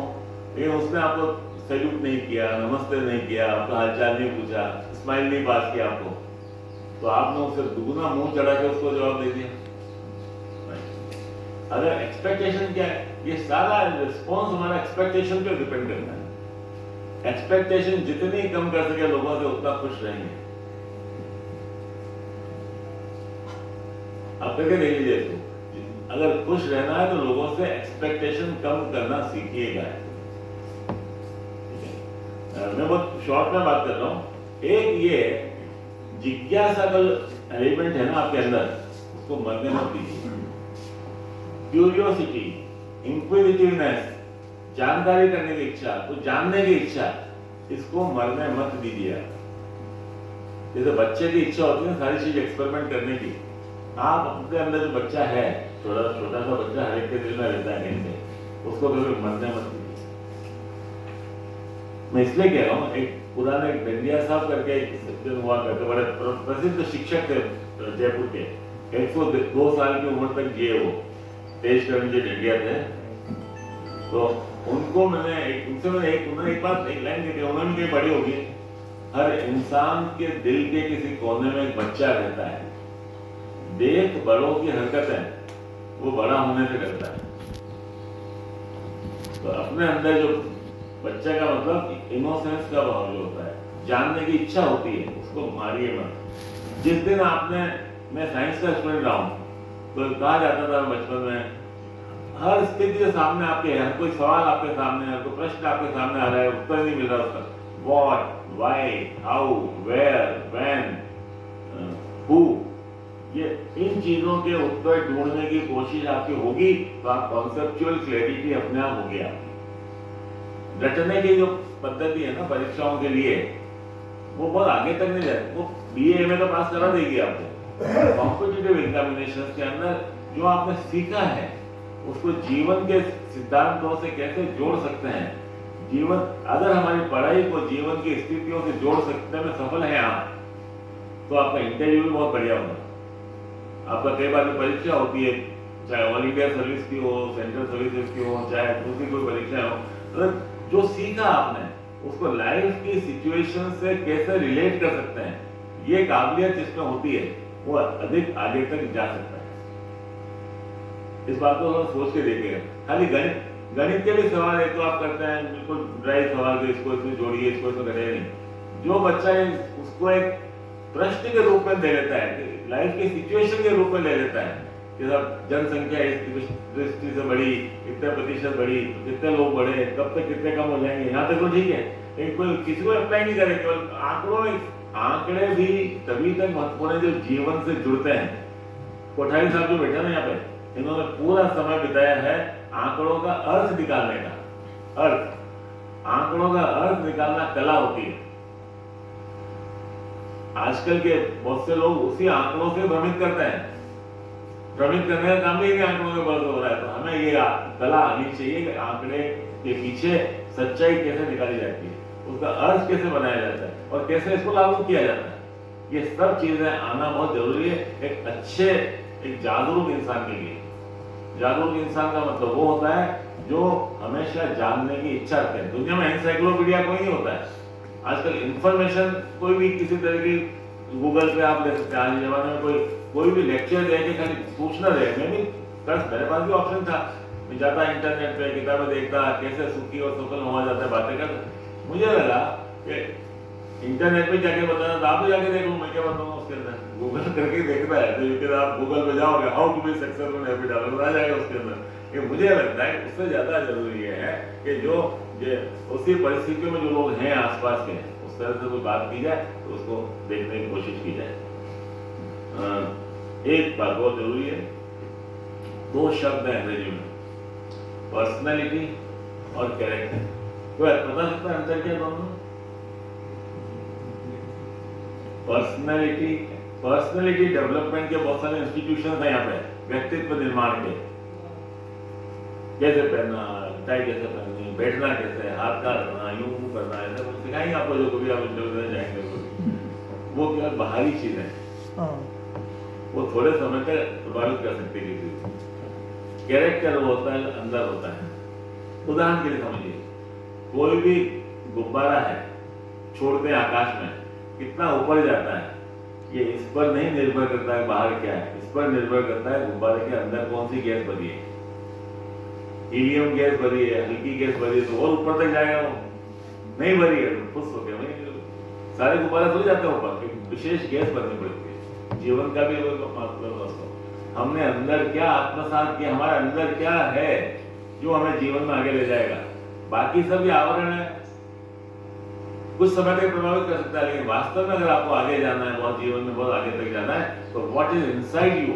लेकिन उसने आपको सैल्यूट नहीं किया, नमस्ते नहीं किया, आपका हालचाल नहीं पूछा, स्माइल नहीं पास किया आपको, तो आपने उसे दुगना मुंह चढ़ा के उसको जवाब दे दिया। अगर एक्सपेक्टेशन क्या है, ये सारा रिस्पॉन्स हमारा एक्सपेक्टेशन पे डिपेंड करता है। एक्सपेक्टेशन जितनी कम कर सके लोगों से उतना खुश रहेंगे। आप करके देख लीजिए इसको। अगर खुश रहना है तो लोगों से एक्सपेक्टेशन कम करना सीखिएगा। मैं बहुत शॉर्ट में बात कर रहा हूं। एक ये जिज्ञासा का एलिमेंट है ना आपके अंदर, उसको मरने मत दीजिए। क्यूरियोसिटी, इंक्विजिटिवनेस, जानकारी करने की इच्छा, कुछ जानने की इच्छा, इसको मरने मत दीजिए। जैसे बच्चे की इच्छा होती है सारी चीज एक्सपेरिमेंट करने की, आप अपने अंदर जो बच्चा है, छोटा सा बच्चा हर एक के दिल में रहता है कहीं से, उसको कभी मरने मत दीजिए। मैं इसलिए कह रहा हूँ, एक पुराने डंडिया साहब करके एक सज्जन हुआ करते, बड़े प्रसिद्ध शिक्षक थे जयपुर के, 102 साल की उम्र तक जिए वो, तेज करण जी डंडिया थे। तो उनको उन्होंने एक बात, एक लाइन दी थी, उन्होंने कहीं पढ़ी होगी, हर इंसान के दिल के किसी कोने में एक बच्चा रहता है, देख बड़ों की हरकतें वो बड़ा होने से करता है। तो अपने अंदर जो बच्चे का मतलब इनोसेंस का भाव जो होता है, जानने की इच्छा होती है, उसको मारिए मत। जिस दिन आपने, मैं साइंस का स्टूडेंट रहा हूँ, तो कहा जाता था बचपन में, हर स्थिति के सामने आपके, हर कोई सवाल आपके सामने, हर कोई प्रश्न आपके सामने आ रहा है, उत्तर नहीं मिल रहा उसका, what, why, how, where, when, who, ये इन चीजों के उत्तर ढूंढने की कोशिश आपकी होगी, तो आप कॉन्सेप्चुअल क्लैरिटी अपने आप होगी आपकी। रटने की जो पद्धति है ना परीक्षाओं के लिए, वो बहुत आगे तक नहीं जाती, वो बीए में तो पास करा देगी आपको। कॉम्पिटिटिव एग्जामिनेशन के अंदर जो आपने सीखा है, उसको जीवन के सिद्धांतों से कैसे जोड़ सकते हैं, जीवन, अगर हमारी पढ़ाई को जीवन की स्थितियों से जोड़ सकते में सफल है आप, तो आपका इंटरव्यू भी बहुत बढ़िया होगा। आपका कई बार परीक्षा होती है, चाहे ऑल इंडिया सर्विस की हो, सेंट्रल सर्विसेज की हो, चाहे दूसरी कोई परीक्षा हो, तो जो सीखा आपने उसको लाइफ की सिचुएशन से कैसे रिलेट कर सकते हैं, ये काबिलियत जिसमें होती है, वो अधिक आगे तक जा सकता है। इस बात को हम सोच के देखेंगे। खाली गणित के भी सवाल है तो आप करते हैं बिल्कुल ड्राई सवाल, तो इसको इसमें जोड़िए, इसको इसमें घटाइए नहीं। जो बच्चा है उसको एक प्रश्न के रूप में ले लेता है, लाइफ की सिचुएशन के रूप में ले लेता है कि सब जनसंख्या इस दृष्टि से बढ़ी, इतने प्रतिशत बढ़ी, कितने लोग बढ़े, कब तक कितने कम हो जाएंगे, यहाँ तक तो ठीक है, लेकिन कोई किसी को अप्लाई नहीं करे, केवल आंकड़ों में। आंकड़े भी तभी तक महत्वपूर्ण है जो जीवन से जुड़ते हैं। कोठारी साहब जो बैठे ना यहाँ पे, इन्होंने पूरा समय बिताया है आंकड़ों का अर्थ निकालने का। आंकड़ों का अर्थ निकालना कला होती है। आजकल के बहुत से लोग उसी आंकड़ों से भ्रमित करते हैं। भ्रमित करने का काम भी आंकड़ों के बल हो रहा है। तो हमें ये कला आनी चाहिए कि आंकड़े के पीछे सच्चाई कैसे निकाली जाती है, उसका अर्थ कैसे बनाया जाता है और कैसे इसको लागू किया जाता है। ये सब चीजें आना बहुत जरूरी है एक अच्छे, एक जागरूक इंसान के लिए। जागरूक इंसान का मतलब वो होता है जो हमेशा जानने की इच्छा रखते हैं। दुनिया में एनसाइक्लोपीडिया कोई नहीं होता है। आजकल इंफॉर्मेशन कोई भी किसी तरह की गूगल पे आप ले सकते हैं। आज के जमाने में कोई भी लेक्चर दे के खाली पूछना दे, मैं भी मेरे पास भी ऑप्शन था, मैं जाता इंटरनेट पे किताबें देखता कैसे सुखी और सफल हुआ जाता है, बातें करता। मुझे लगा कि इंटरनेट पे जाके बताना तो आप भी जाके देख लो, मैं क्या बताऊंगा उसके अंदर। गूगल करके देखता है तो आप गूगल पे जाओगे how to be successful happy developer आ जाएगा उसके अंदर। कि मुझे लगता है उससे ज्यादा जरूरी है कि जो उसी परिस्थितियों में जो लोग हैं आसपास के, उस तरह से कोई बात की जाए तो उसको देखने की कोशिश की जाए। एक बात बहुत जरूरी है, दो शब्द है अंग्रेजी में, पर्सनैलिटी और कैरेक्टर। कोई बता सकता है अंतर क्या दोनों? पर्सनैलिटी डेवलपमेंट के बहुत सारे इंस्टीट्यूशन है यहाँ पे, व्यक्तित्व निर्माण के। कैसे पहनना, टाई कैसे पहननी, बैठना कैसे, हाथ का करना, यूं करना, ऐसा कुछ सिखाएंगे आपको जो कभी आप इंटरव्यू जाएंगे तो। वो केवल बाहरी चीज है, वो थोड़े समय तक प्रभावित कर सकते हैं किसी को। कैरेक्टर वो होता है, अंदर होता है। उदाहरण के लिए समझिए, कोई भी गुब्बारा है, छोड़ते हैं आकाश में, कितना ऊपर जाता है, ये इस पर नहीं निर्भर करता है बाहर क्या है, इस पर निर्भर करता है गुब्बारे के अंदर कौन सी गैस भरी है। हीलियम गैस भरी है, हल्की गैस भरी है, तो और ऊपर तक जाएगा। वो नहीं भरी है तो खुश हो गया, सारे गुब्बारे थोड़ी जाते हैं ऊपर, विशेष गैस भरनी पड़ती है। जीवन का भी मतलब दोस्तों, हमने अंदर क्या आत्मसात किया, हमारे अंदर क्या है जो हमें जीवन में आगे ले जाएगा। बाकी सब ये आवरण है, कुछ समय तक प्रभावित कर सकता है, लेकिन वास्तव में अगर आपको आगे जाना है, बहुत जीवन में बहुत आगे तक जाना है, तो what is inside you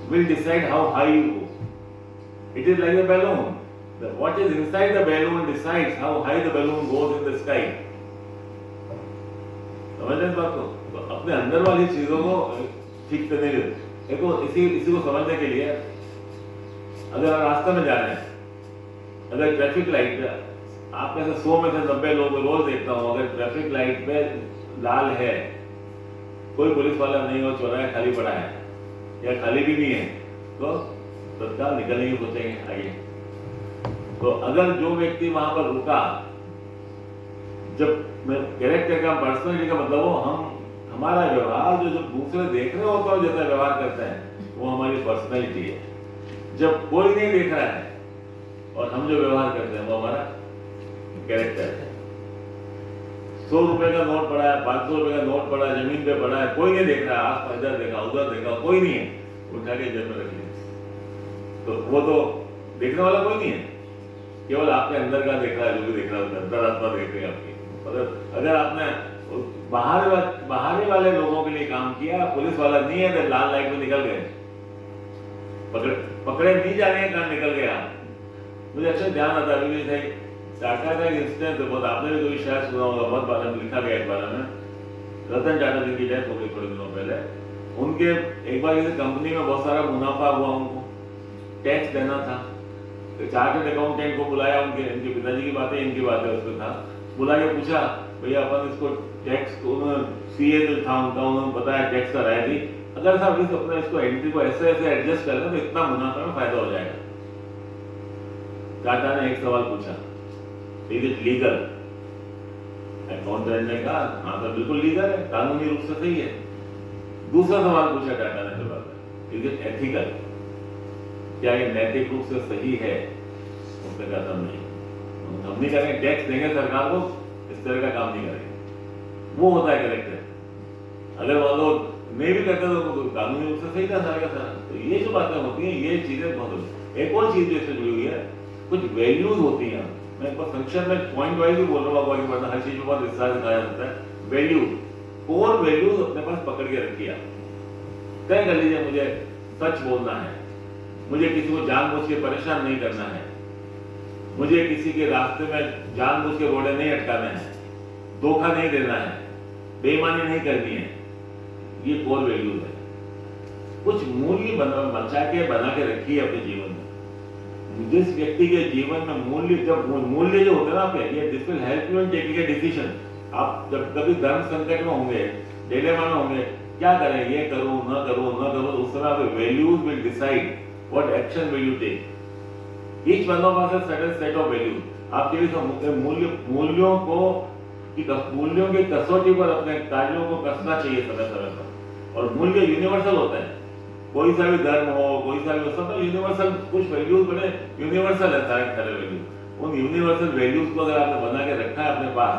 will decide how high you go. It is like a balloon, what is inside the balloon decides how high the balloon goes in the sky। समझ रहे हैं बात को? तो अपने अंदर वाली चीजों को ठीक करने के लिए देखो, इसी को समझने के लिए अगर आप रास्ते में जा रहे हैं, अगर ट्रैफिक लाइट, आप में से 100 में से 90 लोग रोज देखता हूँ, अगर ट्रैफिक लाइट पे लाल है, कोई पुलिस वाला नहीं हो, चौराहा खाली पड़ा है या खाली भी नहीं है, तो तत्काल निकलने की सोचेंगे आगे। तो अगर जो व्यक्ति वहां पर रुका, जब मैं कैरेक्टर का पर्सनलिटी का मतलब वो हमारा व्यवहार जो दूसरे देख रहे होते हैं जैसा व्यवहार करते हैं, वो हमारी पर्सनैलिटी है। जब कोई नहीं देख रहा है और हम जो व्यवहार करते हैं वो हमारा कैरेक्टर है। 100 रुपए का नोट पड़ा है, 500 रुपए का नोट पड़ा है, जमीन पे पड़ा है, कोई नहीं देख रहा है, आस पास इधर देखा उधर देखा, कोई नहीं है, उठा के जेब में रख लिया, तो वो तो देखने वाला कोई नहीं है, केवल आपके अंदर का देख रहा है, जो भी देख रहा है अंदर आत्मा देख रही है आपकी। अगर आपने बाहरी वाले लोगों के लिए काम किया, पुलिस वाला नहीं है तो लाल लाइट में निकल गए, पकड़े नहीं जा रहे हैं, कहां निकल गया। मुझे अक्सर ध्यान आता है टाटा का एक इंसिडेंट है, बहुत आपने भी कोई शायद सुना होगा, बहुत बार लिखा गया इस बारे में। रतन टाटा जी की डेथ हो गई थोड़े दिनों पहले। उनके एक बार किसी कंपनी में बहुत सारा मुनाफा हुआ, उनको टैक्स देना था, तो चार्टर्ड अकाउंटेंट को बुलाया, इनके पिताजी की बातें इनकी बातें उसमें था, बुला के पूछा भैया अपन इसको टैक्स, सीए जो था उनका, उन्होंने बताया टैक्स का राय दी, अगर साहब इसको एंट्री को ऐसे ऐसे एडजस्ट कर लें तो इतना मुनाफा में फायदा हो जाएगा। टाटा ने एक सवाल पूछा, इज इट लीगल? अकाउंटेंट ने कहा हाँ सर बिल्कुल लीगल है, कानूनी रूप से सही है। दूसरा सवाल पूछा टाटा ने जवाब, इज इट एथिकल? क्या ये नैतिक रूप से सही है? उसने कहा था नहीं, हम नहीं करेंगे, टैक्स देंगे सरकार को, इस तरह का काम नहीं करेंगे। वो होता है कैरेक्टर। अगर मान लो नहीं भी करते तो कानूनी रूप से सही था सारा का सारा। तो ये जो बातें होती हैं, ये चीजें बहुत। एक और चीज इससे जुड़ी हुई है, कुछ वैल्यूज होती हैं। मैं एक बार संक्षेप में पॉइंट वाइज भी बोल रहा हूँ, आगे बढ़ना, हर चीज में बहुत विस्तार दिखाया जाता है। वैल्यूज, कोर वैल्यूज अपने पास पकड़ के रखिए। तय कर लीजिए मुझे सच बोलना है, मुझे किसी को जानबूझ के परेशान नहीं करना है, मुझे किसी के रास्ते में जानबूझ के रोड़े नहीं अटकाने हैं, धोखा नहीं देना है, बेईमानी नहीं करनी है। ये कोर वैल्यूज है। कुछ मूल्य बचा के बना के रखिए अपने जीवन में। जिस व्यक्ति के जीवन में मूल्य, जब मूल्य जो होते हैं ना आपके, ये this will help you in taking a decision. आप जब कभी धर्म संकट में होंगे, डिलेमा में होंगे, क्या करें, ये करूं ना करूं ना करूं, उस समय आपके values will decide what action will you take. Each one of us has certain set of values. आपके भी मूल्यों की कसौटी पर अपने कार्यों को कसना चाहिए समय समय पर। और मूल्य यूनिवर्सल होते हैं, कोई सा भी धर्म हो, कोई सा भी सब यूनिवर्सल, कुछ वैल्यूज बड़े यूनिवर्सल है सारे वैल्यूज। उन यूनिवर्सल वैल्यूज को अगर आपने बना के रखा है अपने पास,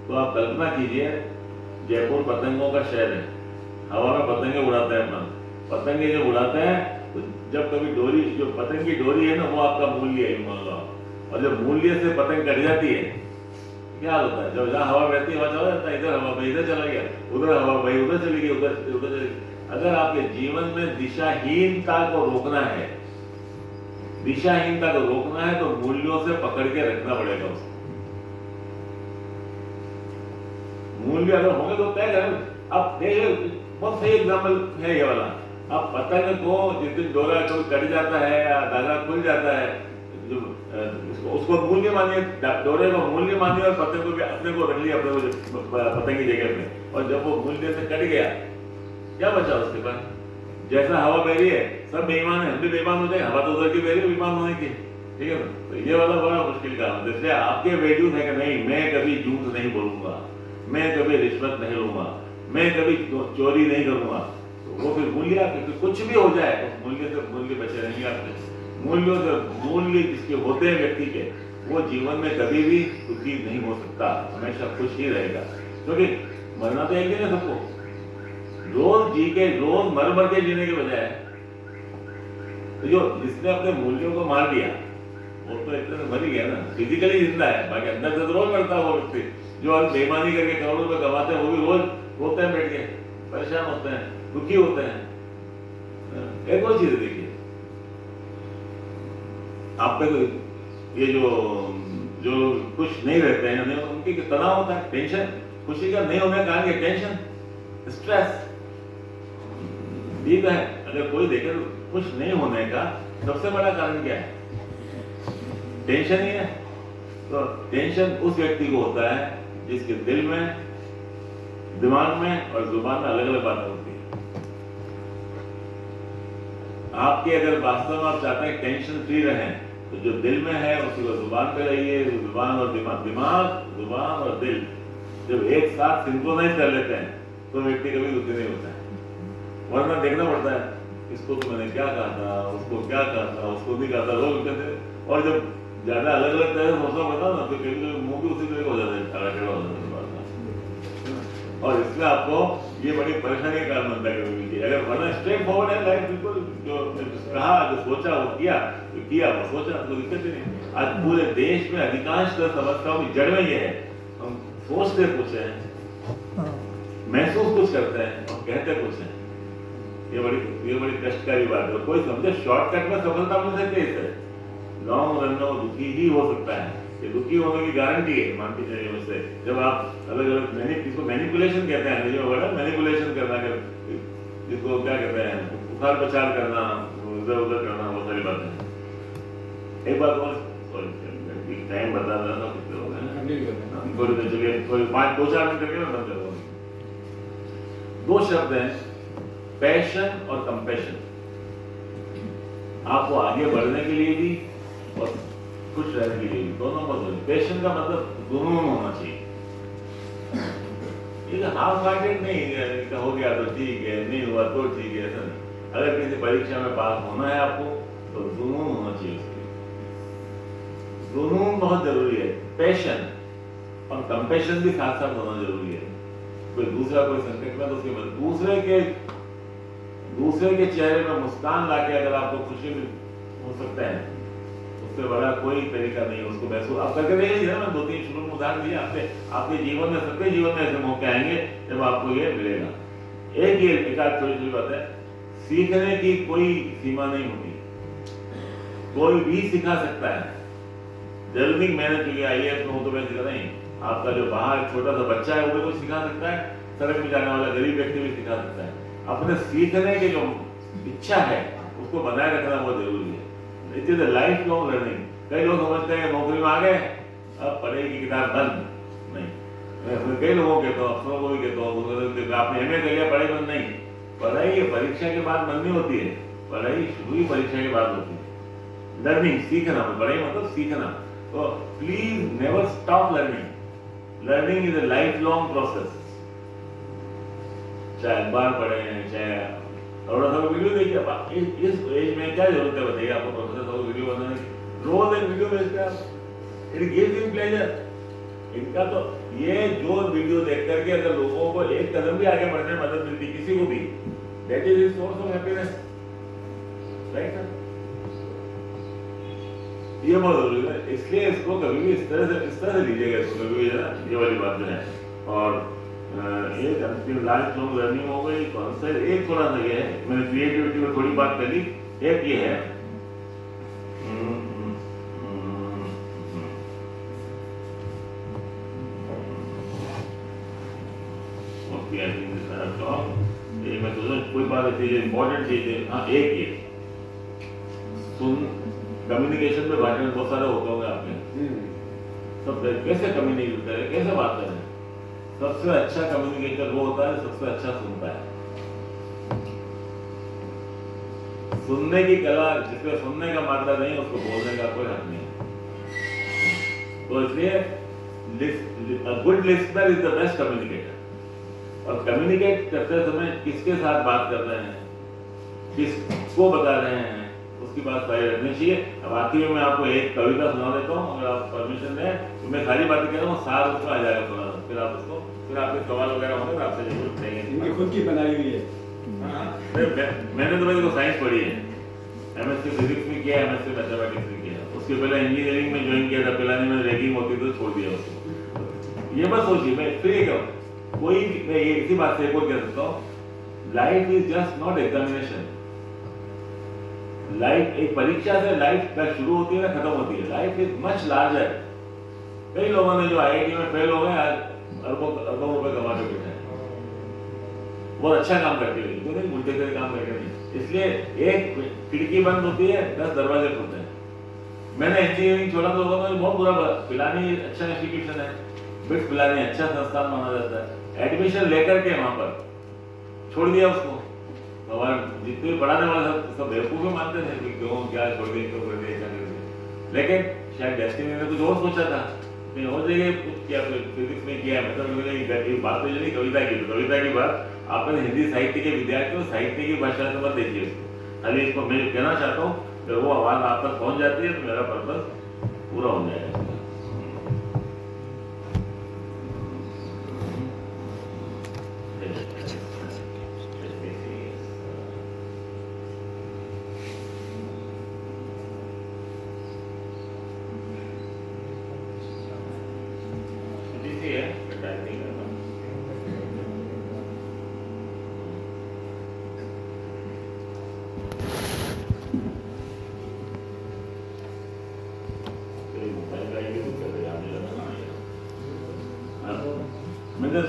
तो आप कल्पना कीजिए, जयपुर पतंगों का शहर है, हवा में पतंगे उड़ाते हैं अपना, पतंगे जब उड़ाते हैं तो जब कभी डोरी, जो पतंग की डोरी है ना, वो आपका मूल्य है मान लो। और जब मूल्य से पतंग कट जाती है, क्या होता है, जब जहाँ हवा बहती है वहां चला जाता है, इधर हवा बही इधर चला गया, उधर हवा बही उधर चली गई, उधर चली गई। अगर आपके जीवन में दिशाहीनता को रोकना है, दिशाहीनता को रोकना है, तो मूल्यों से पकड़ के रखना पड़ेगा उसको। मूल्य अगर होंगे तो तय करें। अब देखिए बहुत सही एग्जाम्पल है ये वाला। अब पतंग को जिस दिन डोरा कभी कट जाता है या धागा खुल जाता है, जो उसको मूल्य मानिए, डोरे को मूल्य मानिए, और पतंग को भी अपने को रख लिया, अपने को पतंग की जगह पे। और जब वो मूल्य से कट गया, क्या बचा उसके पास? जैसा हवा बह रही है, सब बेईमान है, हम भी बेईमान हो जाए, हवा तो उधर की बह रही है, बेईमान होने की, ठीक है ना। तो ये वाला बड़ा मुश्किल काम है। इसलिए आपके वैल्यूज है कि नहीं, मैं कभी झूठ नहीं बोलूंगा, मैं कभी रिश्वत नहीं लूंगा, मैं कभी चोरी नहीं करूंगा, तो वो फिर मूल्य कुछ भी हो जाए, उस मूल्य से मूल्य बचे रहेंगे आपके। मूल्यों से मूल्य जिसके होते हैं व्यक्ति के, वो जीवन में कभी भी दुखी नहीं हो सकता, हमेशा खुश ही रहेगा। क्योंकि मरना तो एक दिन है सबको, रोज जी के, रोज मर मर के जीने के बजाय, तो जो जिसने अपने मूल्यों को मार दिया वो तो एक तरह से मर ही गया ना, फिजिकली जिंदा है, बाकी अंदर से तो रोज मरता है वो व्यक्ति। जो आज बेईमानी करके करोड़ों रुपए कमाते हैं, वो भी रोज रोते हैं, बैठ के परेशान होते हैं, दुखी होते हैं। एक और चीज देखिए, आप पे ये जो लोग खुश नहीं रहते हैं, उनकी तनाव होता है, टेंशन, खुशी का नहीं होने का कारण टेंशन, स्ट्रेस भी है। अगर कोई देखे तो खुश नहीं होने का सबसे बड़ा कारण क्या है? टेंशन ही है। तो टेंशन उस व्यक्ति को होता है जिसके दिल में, दिमाग में और जुबान में अलग अलग बातें होती है। आपके अगर वास्तव में आप चाहते हैं टेंशन फ्री रहें, तो जो दिल में है उसी को जुबान पे रहिए। जुबान और दिमाग, जुबान और दिल जब एक साथ सिंक्रोनाइज कर लेते हैं तो व्यक्ति कभी दुखी नहीं होता है। वरना देखना पड़ता है, इसको तो मैंने क्या कहा था, उसको क्या कहा था, उसको नहीं कहा था, लोग कहते हैं। और जब ज्यादा अलग अलग तरह से सोचना पड़ता ना, तो कभी मुंह भी उसी तरह का हो जाता है। और इसमें आपको ये बड़ी परेशानी का कारण बनता है कभी। अगर वरना स्ट्रेट फॉरवर्ड है लाइफ, बिल्कुल जो कहा, जो सोचा वो किया, जो किया वो सोचा, तो दिक्कत ही नहीं। आज पूरे देश में अधिकांश समस्याओं की जड़ में ये है, हम सोचते कुछ है, महसूस कुछ करते हैं और कहते कुछ है। ये बड़ी कष्टकारी बात है। कोई समझे शॉर्टकट में सफलता मिल सकती है, इससे लॉन्ग रन में वो दुखी ही हो सकता है। ये दुखी होने की गारंटी है, मानती चाहिए मुझसे। जब आप अलग अलग इसको मैनिपुलेशन कहते हैं, अंग्रेजी में वर्ड है मैनिपुलेशन करना, जिसको क्या कहते हैं, उखाड़ पछाड़ करना, इधर उधर करना, वो सारी बातें। एक बात और, टाइम बता रहा था, कितने हो गए, थोड़ी देर चलिए, थोड़ी 5-2-4 मिनट करके मैं बंद करूँगा। 2 शब्द हैं, पैशन और कंपैशन। आपको आगे बढ़ने के लिए भी और खुश रहने के लिए भी, दोनों मत। पैशन का मतलब जुनून होना चाहिए। ये हाफ हार्टेड नहीं, हो गया तो ठीक है, नहीं हुआ तो ठीक है, ऐसा नहीं। अगर किसी परीक्षा में पास होना है आपको, तो जुनून होना चाहिए उसके लिए। जुनून बहुत जरूरी है। पैशन और कंपैशन भी साथ साथ होना जरूरी है। कोई दूसरा कोई संकट में, तो उसके बाद दूसरे के चेहरे में मुस्कान लाके अगर आपको खुशी हो सकता है, उससे बड़ा कोई तरीका नहीं है उसको महसूस। आप करके देख लीजिए ना, मैं 2-3 शुरू में उदाहरण दिया आपके जीवन में, सबके जीवन में ऐसे मौके आएंगे जब आपको ये मिलेगा। एक आध छोटी बात है, सीखने की कोई सीमा नहीं होती, कोई भी सिखा सकता है। जरूरी मैंने चुकी IAS में हूं तो मैं सिखा नहीं। आपका जो बाहर छोटा सा बच्चा है वो भी कुछ सिखा सकता है, सड़क में जाने वाला गरीब व्यक्ति भी सिखा सकता है। अपने सीखने की जो इच्छा है उसको बनाए रखना बहुत जरूरी है। It is a life long learning. कई लोग समझते हैं नौकरी में आ गए, अब पढ़ाई की किताब बंद। नहीं, मैं कई लोगों को कहता हूँ, अफसरों को भी कहता हूँ, आपने MA कर लिया, पढ़ाई बंद नहीं। पढ़ाई परीक्षा के बाद बंद नहीं होती है, पढ़ाई शुरू ही परीक्षा के बाद होती है। लर्निंग, सीखना, पढ़ाई मतलब सीखना। तो please never stop learning. Learning is a life long process. चाहे अखबार पढ़े, चाहे थोड़ा सा वीडियो देखिए। इस एज में क्या जरूरत है बताइए आपको प्रोफेसर साहब वीडियो बनाने की? रोज एक वीडियो भेजते आप, इट गिव्स यू प्लेजर। इनका तो ये जो वीडियो देख करके अगर लोगों को एक कदम भी आगे बढ़ने में मदद मिलती किसी को भी, that is his source of happiness, right sir? ये बहुत जरूरी है। इसलिए इसको कभी भी इस तरह से लीजिएगा, इसको कभी भी ना, ये वाली बात जो है। और एक अंतिम लाइफ लॉन्ग लर्निंग हो गई। कौन सा एक थोड़ा सा ये है, मैंने क्रिएटिविटी में थोड़ी बात कर ली। एक ये है, मैं तो कोई बात ऐसी इंपॉर्टेंट चीज है। हाँ, एक ये कम्युनिकेशन में बात बहुत सारे होते होंगे आपके, सब कैसे कम्युनिकेट करें, कैसे बात करें। सबसे अच्छा कम्युनिकेटर वो होता है सबसे अच्छा सुनता है। सुनने की कला, जिसमें सुनने का मात्रा नहीं उसको बोलने का कोई हक नहीं। तो इसलिए good listener is the best communicator. और कम्युनिकेट करते समय किसके साथ बात कर रहे हैं, किसको बता रहे हैं, उसकी बात सारी रखनी चाहिए। अब आखिर में मैं आपको एक कविता सुना देता हूँ, अगर आप परमिशन दें तो। मैं सारी बातें कह रहा हूँ, सार उसका आ जाएगा सुना, फिर आप उसको, फिर आपके सवाल वगैरह होंगे तो आपसे जरूर पूछेंगे। इनकी खुद की बनाई हुई है। मैंने तो मेरे साइंस पढ़ी है, MSc फिजिक्स में किया, MSc मैथमेटिक्स में किया। उसके पहले इंजीनियरिंग में ज्वाइन किया था, पिलानी में रैगिंग होती तो छोड़ दिया उसको। ये बस सोचिए, मैं फिर ये कहूँ, कोई मैं ये इसी बात से एक और कह सकता हूँ, life is just not examination. Life एक परीक्षा से लाइफ का शुरू होती है ना खत्म होती है। Life is much larger. कई लोगों ने जो IIT में फेल हो गए आज अरबों रुपए कमा के बैठे हैं। बहुत अच्छा काम करती है, तो नहीं उल्टे से काम करके नहीं। इसलिए एक खिड़की बंद होती है, 10 दरवाजे खुलते हैं। मैंने इंजीनियरिंग छोड़ा तो लोगों ने बहुत बुरा बोला, पिलानी अच्छा इंस्टीट्यूशन है, बिट्स पिलानी अच्छा संस्थान माना जाता है, एडमिशन लेकर के वहां पर छोड़ दिया उसको। भगवान जितने पढ़ाने वाले सब बेवकूफ मानते थे कि क्यों क्या छोड़ दिए, क्यों कर दिया, क्या कर दिया। लेकिन शायद डेस्टिनी ने कुछ और सोचा था, कहीं और जगह कुछ किया, फिजिक्स में किया, मतलब बात तो नहीं कविता की बात। आपने हिंदी साहित्य के विद्यार्थी हो, साहित्य की भाषा से मत देखिए उसको, खाली इसको मैं कहना चाहता हूँ, जब वो आवाज आप तक पहुंच जाती है तो मेरा पर्पस पूरा हो जाएगा।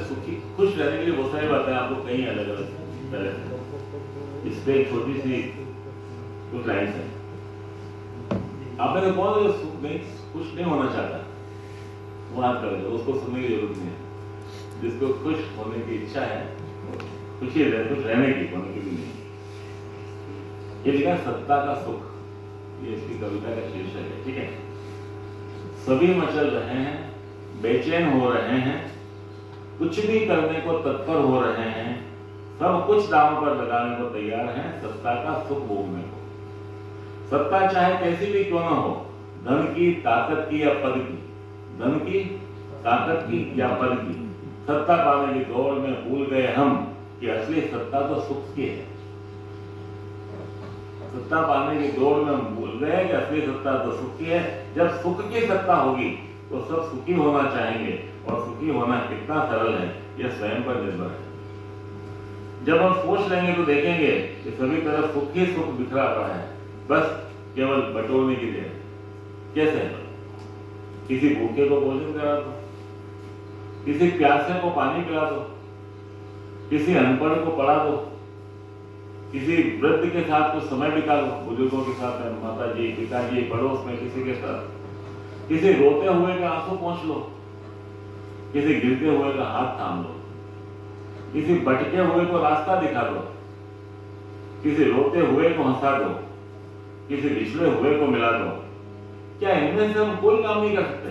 सुखी खुश रहने के लिए बहुत सारी बातें आपको कई अलग अलग तरह से। इस पे एक छोटी सी कुछ लाइन्स है। आप में से कौन जो खुश नहीं होना चाहता, वो हाथ कर दो, उसको सुनने की जरूरत नहीं है। जिसको खुश होने की इच्छा है, खुश रहने की, होने की भी नहीं। ये लिखा सत्ता का सुख, ये इसकी कविता का शीर्षक है, ठीक है। सभी मचल रहे हैं, बेचैन हो रहे हैं, कुछ भी करने को तत्पर हो रहे हैं, सब कुछ दांव पर लगाने को तैयार हैं सत्ता का सुख भोगने को। सत्ता चाहे कैसी भी क्यों ना हो, धन की, ताकत की या पद की, धन की, ताकत की या पद की, सत्ता पाने की दौड़ में भूल गए हम कि असली सत्ता तो सुख की है। सत्ता पाने की दौड़ में हम भूल गए कि असली सत्ता तो सुख की है। जब सुख की सत्ता होगी तो सब सुखी होना चाहेंगे, और सुखी होना कितना सरल है यह स्वयं पर निर्भर है। जब हम सोच लेंगे तो देखेंगे कि सभी तरफ सुख ही सुख बिखरा पड़ा है, बस केवल बटोरने की देर। कैसे? किसी भूखे को भोजन करा दो, किसी प्यासे को पानी पिला दो, किसी अनपढ़ को पढ़ा दो, किसी वृद्ध के साथ कुछ समय बिता लो, बुजुर्गों के साथ, माता जी, पिताजी, पड़ोस में किसी के साथ, किसी रोते हुए का आंसू पोंछ लो, किसी गिरते हुए का हाथ थाम लो, किसी भटके हुए को रास्ता दिखा दो, किसी रोते हुए को हंसा दो, किसी बिछड़े हुए को मिला दो। क्या इनमें से हम कोई काम नहीं कर सकते?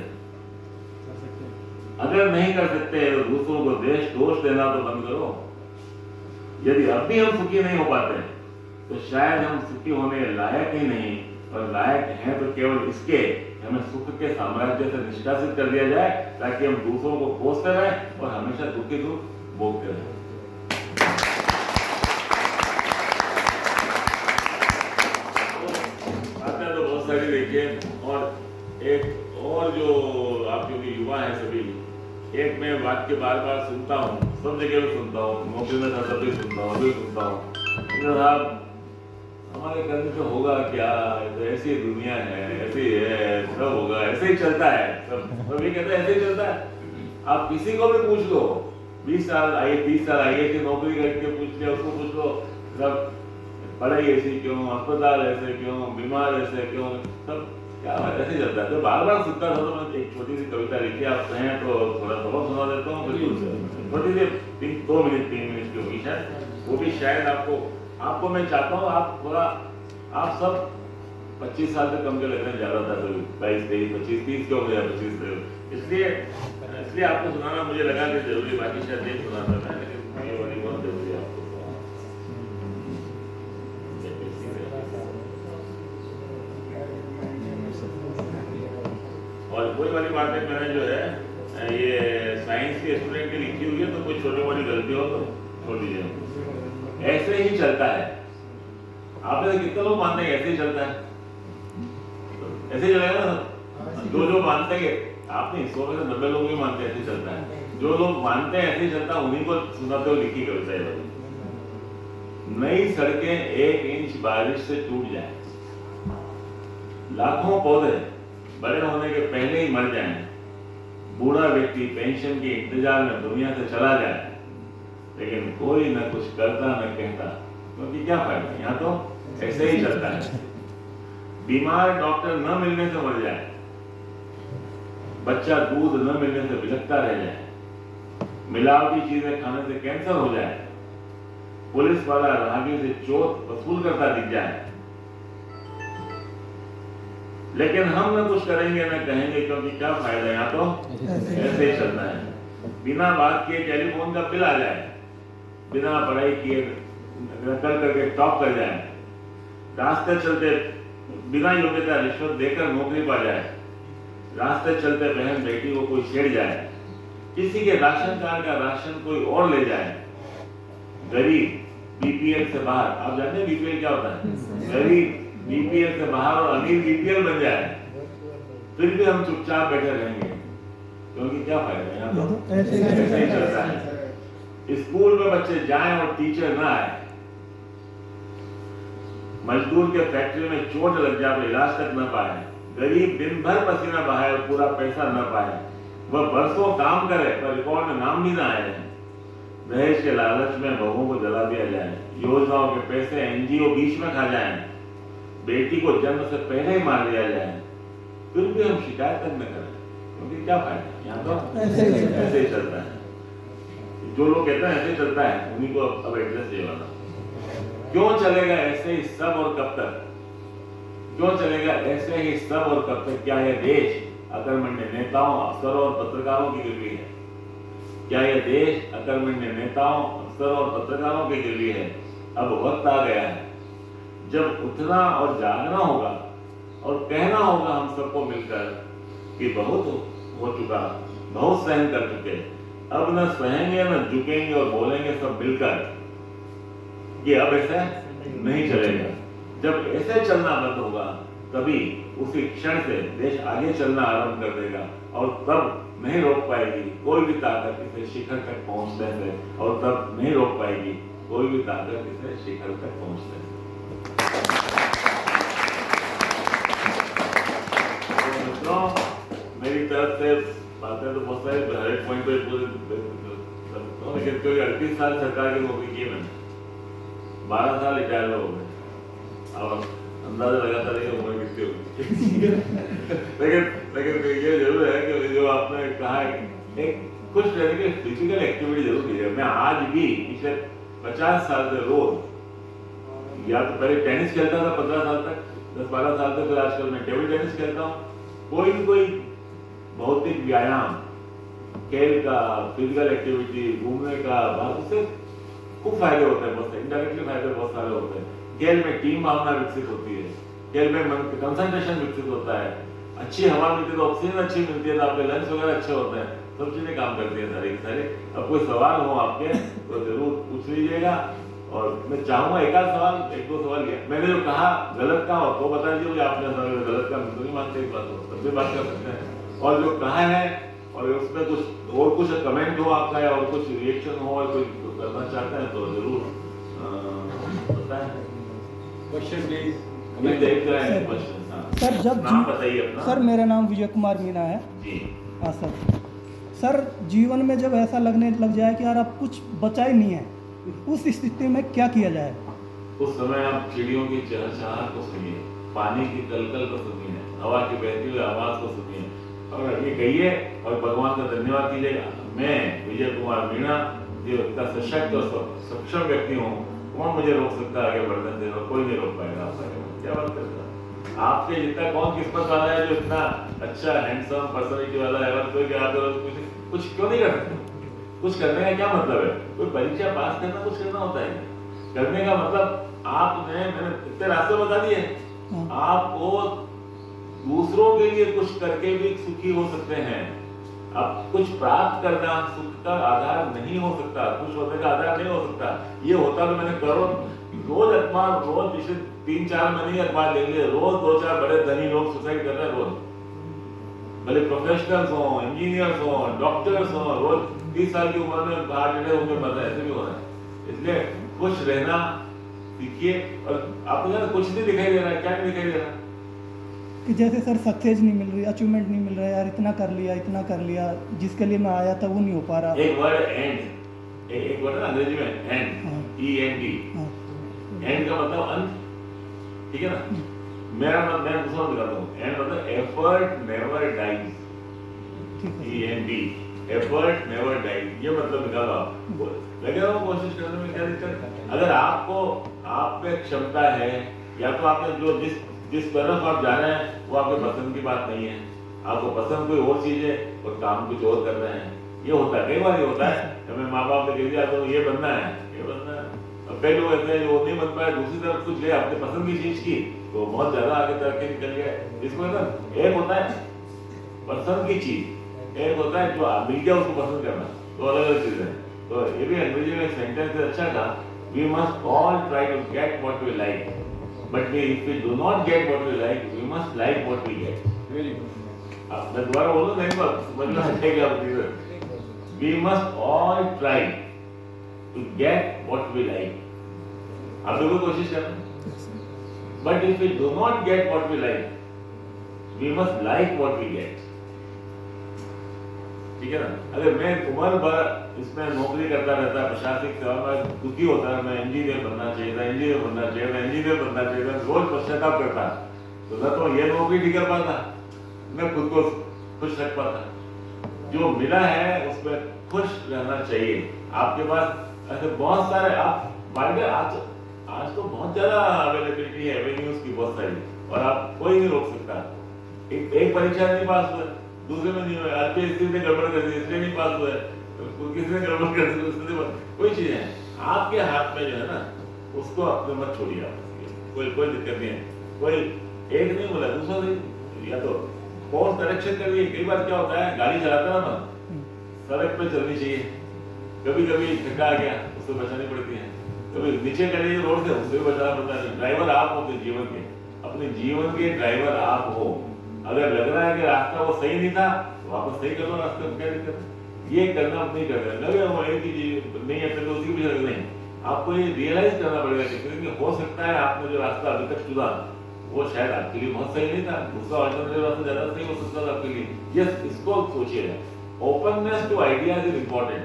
अगर नहीं कर सकते तो दूसरों को दोष देना तो बंद करो। यदि अब भी हम सुखी नहीं हो पाते तो शायद हम सुखी होने लायक ही नहीं, और लायक हैं तो केवल इसके हमें सुख के साम्राज्य से निष्कासित कर दिया जाए, ताकि हम दूसरों को कोसते रहें और हमेशा दुखी दुख भोगते रहें। बातें तो बहुत सारी देखिए, और एक और जो आप क्योंकि युवा हैं सभी, एक मैं वाक्य बार बार सुनता हूँ, सब जगह भी सुनता हूँ, नौकरी में था तब भी सुनता हूँ, अभी सुनता हूँ, साहब हमारे करने से होगा क्या, तो ऐसी दुनिया है, ऐसी है, सब होगा, ऐसे ही चलता है, सब भी कहते हैं ऐसे ही चलता है। आप किसी को भी पूछ लो, 20 साल आइए, 30 साल आइए कि नौकरी करके पूछ लिया, उसको पूछ लो, सब पढ़ाई ऐसी क्यों, अस्पताल ऐसे क्यों, बीमार ऐसे क्यों, सब क्या ऐसे चलता है। तो बार बार सुनता था, तो मैं एक छोटी सी कविता लिखी, आप कहें तो थोड़ा सबक सुना देता हूँ, छोटी सी 2 मिनट 3 मिनट की होगी शायद, वो भी शायद आपको मैं चाहता हूँ आप थोड़ा, आप सब 25 साल से कम के लग रहे हैं, ज्यादा था, 22 23 25 30 क्यों गया 25, इसलिए आपको सुनाना मुझे लगा कि जरूरी, बाकी शायद नहीं सुनाता था, लेकिन ये वाली बहुत जरूरी है आपको। और कोई वाली बातें मैंने जो है ये साइंस के स्टूडेंट की लिखी हुई है, तो कोई छोटी मोटी गलती हो तो छोड़ दीजिए। ऐसे ही चलता है। आप में कितने लोग मानते हैं ऐसे ही चलता है? ऐसे ही चलेगा ना? जो मानते हैं, आप नहीं, 100 में से 90 लोग भी मानते हैं ऐसे ही चलता है। जो लोग मानते हैं ऐसे ही चलता है, उन्हीं को सुनाते हुए लिखी कविता है। नई सड़कें 1 इंच बारिश से टूट जाए, लाखों पौधे बड़े होने के पहले ही मर जाएं, बूढ़ा व्यक्ति पेंशन के इंतजार में दुनिया से चला जाए, लेकिन कोई न कुछ करता न कहता, क्योंकि क्या फायदा, यहाँ तो ऐसे ही चलता है। बीमार डॉक्टर न मिलने से मर जाए, बच्चा दूध न मिलने से बिलखता रह जाए, मिलावटी चीजें खाने से कैंसर हो जाए, पुलिस वाला राहगीर से चोट वसूल करता दिख जाए, लेकिन हम न कुछ करेंगे न कहेंगे, क्योंकि क्या फायदा, यहाँ तो ऐसे ही चलता है। बिना बात किए टेलीफोन का बिल आ जाए, बिना पढ़ाई किए नकल करके टॉप कर जाए, रास्ते चलते बिना योग्यता रिश्वत देकर नौकरी पा जाए, रास्ते चलते बहन बेटी को कोई छेड़ जाए, किसी के राशन कार्ड का राशन कोई और ले जाए, गरीब बीपीएल से बाहर, आप जानते हैं बीपीएल क्या होता है, गरीब बीपीएल से बाहर और अमीर बीपीएल बन जाए, फिर भी हम चुपचाप बैठे रहेंगे, क्योंकि क्या फायदा, यहाँ तो ऐसे ही चलता है। स्कूल में बच्चे जाएं और टीचर ना आए, मजदूर के फैक्ट्री में चोट लग जाए और इलाज तक न पाए, गरीब दिन भर पसीना बहाए और पूरा पैसा न पाए, वह बरसों काम करे पर रिकॉर्ड में नाम भी ना आए, दहेज के लालच में बहुओं को जला दिया जाए, योजनाओं के पैसे एनजीओ बीच में खा जाएं, बेटी को जन्म से पहले ही मार दिया जाए, फिर भी हम शिकायत तक न करें, क्योंकि क्या फायदा, यहाँ तो ऐसे ही चलता है। जो लोग कहते हैं ऐसे चलता है, उन्हीं को अब एड्रेस ये वाला, क्यों चलेगा ऐसे ही सब और कब तक, क्यों चलेगा ऐसे ही सब और कब तक, क्या यह देश अकर्मण्य नेताओं, अफसरों और पत्रकारों की गिरवी है, क्या यह देश अकर्मण्य नेताओं, अफसरों और पत्रकारों की गिरवी है। अब वक्त आ गया है जब उठना और जागना होगा और कहना होगा हम सबको मिलकर कि बहुत हो चुका, बहुत सहन कर चुके, अब न सहेंगे न झुकेंगे और बोलेंगे सब मिलकर कि अब ऐसा नहीं चलेगा। जब ऐसे चलना बंद होगा तभी उसी क्षण से देश आगे चलना आरंभ कर देगा, और तब नहीं रोक पाएगी कोई भी ताकत इसे शिखर तक पहुंचने से, और तब नहीं रोक पाएगी कोई भी ताकत इसे शिखर तक पहुंचने से। तो मित्रों, मेरी तरफ से बातें तो बहुत सारी, हर एक पॉइंट पे पूरे, लेकिन कोई 38 साल सरकार की नौकरी की मैंने, 12 साल रिटायर हो गए, और अंदाजा लगाता रही उम्र कितनी होगी। लेकिन ये जरूर है कि जो आपने कहा है, एक खुश रहने की फिजिकल एक्टिविटी जरूरी है। मैं आज भी पिछले 50 साल से रोज, या तो पहले टेनिस खेलता था 15 साल तक, 10-12 साल तक, फिर आजकल मैं टेबल टेनिस खेलता हूँ। कोई भौतिक व्यायाम, खेल का, फिजिकल एक्टिविटी, घूमने का, उससे खूब फायदे होते हैं, बहुत इनडायरेक्टली फायदे बहुत सारे होते हैं। खेल में टीम भावना विकसित होती है, खेल में मन कंसंट्रेशन विकसित होता है, अच्छी हवा मिलती है तो ऑक्सीजन अच्छी मिलती है, तो आपके लंग्स वगैरह अच्छे होते हैं, सब चीजें काम करती हैं सारी की सारी। अब कोई सवाल हो आपके तो जरूर पूछ लीजिएगा, और मैं चाहूंगा एक आध सवाल, 1-2 सवाल किया मैंने जो कहा गलत कहा हो तो बता दीजिए, आपने गलत कहा मैं तो नहीं मानते, इस बात को तब भी बात कर सकते हैं, और जो कहा है और उसमें कुछ कमेंट हो आपका, या और कुछ रिएक्शन हो, और कोई करना चाहते हैं तो जरूर बताएं। Question please. हमें देख रहे हैं क्वेश्चन। सर जब नाम बताइए अपना। सर मेरा नाम विजय कुमार मीना है जी। हाँ सर जीवन में जब ऐसा लगने लग जाए कि यार अब कुछ बचा ही नहीं है, उस स्थिति में क्या किया जाए? उस समय आप चिड़ियों की चहचहाहट को सुनिए, पानी की कलकल को सुनिए, हवा की बहती हुई आवाज को सुनिए, और ये कहिए और भगवान का धन्यवाद कीजिएगा, मैं विजय कुमार मीणा जो इतना सशक्त और सक्षम व्यक्ति हूँ, कौन मुझे रोक सकता है आगे बढ़ने से, और कोई नहीं रोक पाएगा आपसे। क्या बात करता है, आपके जितना कौन किस्मत वाला है जो इतना अच्छा हैंडसम पर्सनैलिटी वाला है, कोई भी आप कुछ क्यों नहीं कर सकते? कुछ करने का क्या मतलब है? कोई परीक्षा पास करना कुछ करना होता है? करने का मतलब आपने, मैंने इतने रास्ते बता दिए, आपको दूसरों के लिए कुछ करके भी सुखी हो सकते हैं। अब कुछ प्राप्त करना सुख का आधार नहीं हो सकता, खुश होने का आधार नहीं हो सकता। ये होता तो मैंने करोड़ रोज अखबार, रोज पिछले 3-4 महीने अखबार देख लिए, रोज 2-4 बड़े धनी लोग सुसाइड कर रहे हैं रोज, भले प्रोफेशनल्स हो, इंजीनियर्स हो, डॉक्टर्स हो, रोज 30 साल की उम्र में हार्ट अटैक होकर मर रहे हैं, ऐसे भी हो रहा है। इसलिए खुश रहना सीखिए। और आपको ज्यादा कुछ नहीं दिखाई दे रहा है, क्या नहीं दिखाई दे रहा कि जैसे सर सक्सेस नहीं मिल रही, अचीवमेंट नहीं मिल रहा है, यार इतना कर लिया, जिसके लिए मैं आया था वो नहीं हो पा रहा। एक वर्ड एंड, एक वर्ड है ना अंग्रेजी में एंड, END, हाँ एंड का मतलब अंत, ठीक है ना। मेरा मतलब मैं दूसरा बताता हूँ, एंड मतलब एफर्ट नेवर डाइज, ठीक है END, एफर्ट नेवर डाइज, ये मतलब निकालो आप। लगे रहो कोशिश करने में, क्या दिक्कत। अगर आपको आप में क्षमता है, या तो आपने जो जिस तरफ आप जा रहे हैं वो आपके पसंद की बात नहीं है, आपको पसंद कोई और चीज है और काम कुछ और कर रहे हैं, ये होता है, कई बार ये होता है। हमें माँ बाप ने कह दिया तो ये बनना है, ये बनना है। अब कई लोग ऐसे हैं जो नहीं बन पाए, दूसरी तरफ कुछ ले अपने पसंद की चीज की, तो बहुत ज्यादा आगे तरक्की निकल गया। इसको ना एक होता है पसंद की चीज, एक होता है जो मिल गया उसको पसंद करना, तो अलग अलग चीज है। तो ये भी अंग्रेजी में सेंटेंस अच्छा था, we must all try to get what we like, but if we do not get what we like, we must like what we get. Very good. अब मैं दोबारा बोलूं नहीं, बात समझ में आएगा आपको। We must all try to get what we like, आप लोगों को कोशिश करना, but if we do not get what we like, we must like what we get, ठीक है ना। अगर मैं उम्र भर इसमें नौकरी करता रहता, प्रशासनिक सेवा में दुखी होता, मैं इंजीनियर बनना चाहिए था, इंजीनियर बनना चाहिए था, इंजीनियर बनना चाहिए था, रोज पश्चाताप करता, तो न तो ये नौकरी ठीक कर पाता, न खुद को खुश रख पाता। जो मिला है उसमें खुश रहना चाहिए। आपके पास ऐसे बहुत सारे आप आज तो बहुत ज्यादा अवेलेबिलिटी है, एवेन्यूज की बहुत सारी, और आप कोई नहीं रोक सकता। एक परीक्षा नहीं पास हुआ, दूसरे में नहीं हुआ, RPSC ने गड़बड़ कर दी इसलिए नहीं पास हुआ है, किसी ने गड़बड़ कर दी उसने, कोई चीज है आपके हाथ में जो है ना, उसको अपने मत छोड़िए आप, कोई दिक्कत नहीं है। कोई एक नहीं बोला, दूसरा नहीं, या तो कोर्स करेक्शन करिए। कई बार क्या होता है, गाड़ी चलाता है ना, सड़क पे चलनी चाहिए, कभी कभी धक्का आ गया उससे बचानी पड़ती है, कभी नीचे चलिए रोड से उससे भी बचाना पड़ता है। ड्राइवर आप हो अपने जीवन के ड्राइवर आप हो। अगर लग रहा है कि रास्ता वो सही नहीं था, तो वापस सही कर लो रास्ते में, क्या दिक्कत है। ये करना आप नहीं कर रहे, लगे वो एक ही चीज नहीं है तो उसकी भी जरूरत नहीं। आपको ये रियलाइज करना पड़ेगा कि हो सकता है आपने जो रास्ता अभी तक चुना वो शायद आपके लिए बहुत सही नहीं था, दूसरा अल्टरनेटिव रास्ता ज्यादा सही हो सकता था आपके लिए। यस, इसको सोचिएगा। Openness to ideas is important.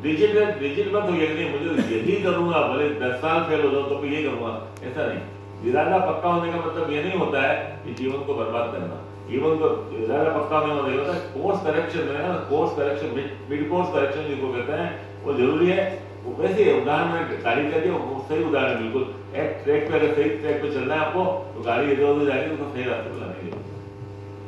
Rigid मत होइए, नहीं मुझे यही करूंगा, भले 10 साल फेल हो जाओ तो ये करूंगा, ऐसा नहीं। इरादा पक्का होने का मतलब ये नहीं होता है कि जीवन को बर्बाद करना। जीवन को इरादा पक्का होने का मतलब कोर्स करेक्शन है ना, course correction, mid course correction जिसको कहते हैं, वो जरूरी है। वो वैसे उदाहरण में गाड़ी का दिया, वो सही उदाहरण, बिल्कुल एक ट्रैक पे, अगर सही ट्रैक पे चलना है आपको, तो गाड़ी इधर उधर जाएगी, उसको सही रास्ते पे लाने के लिए।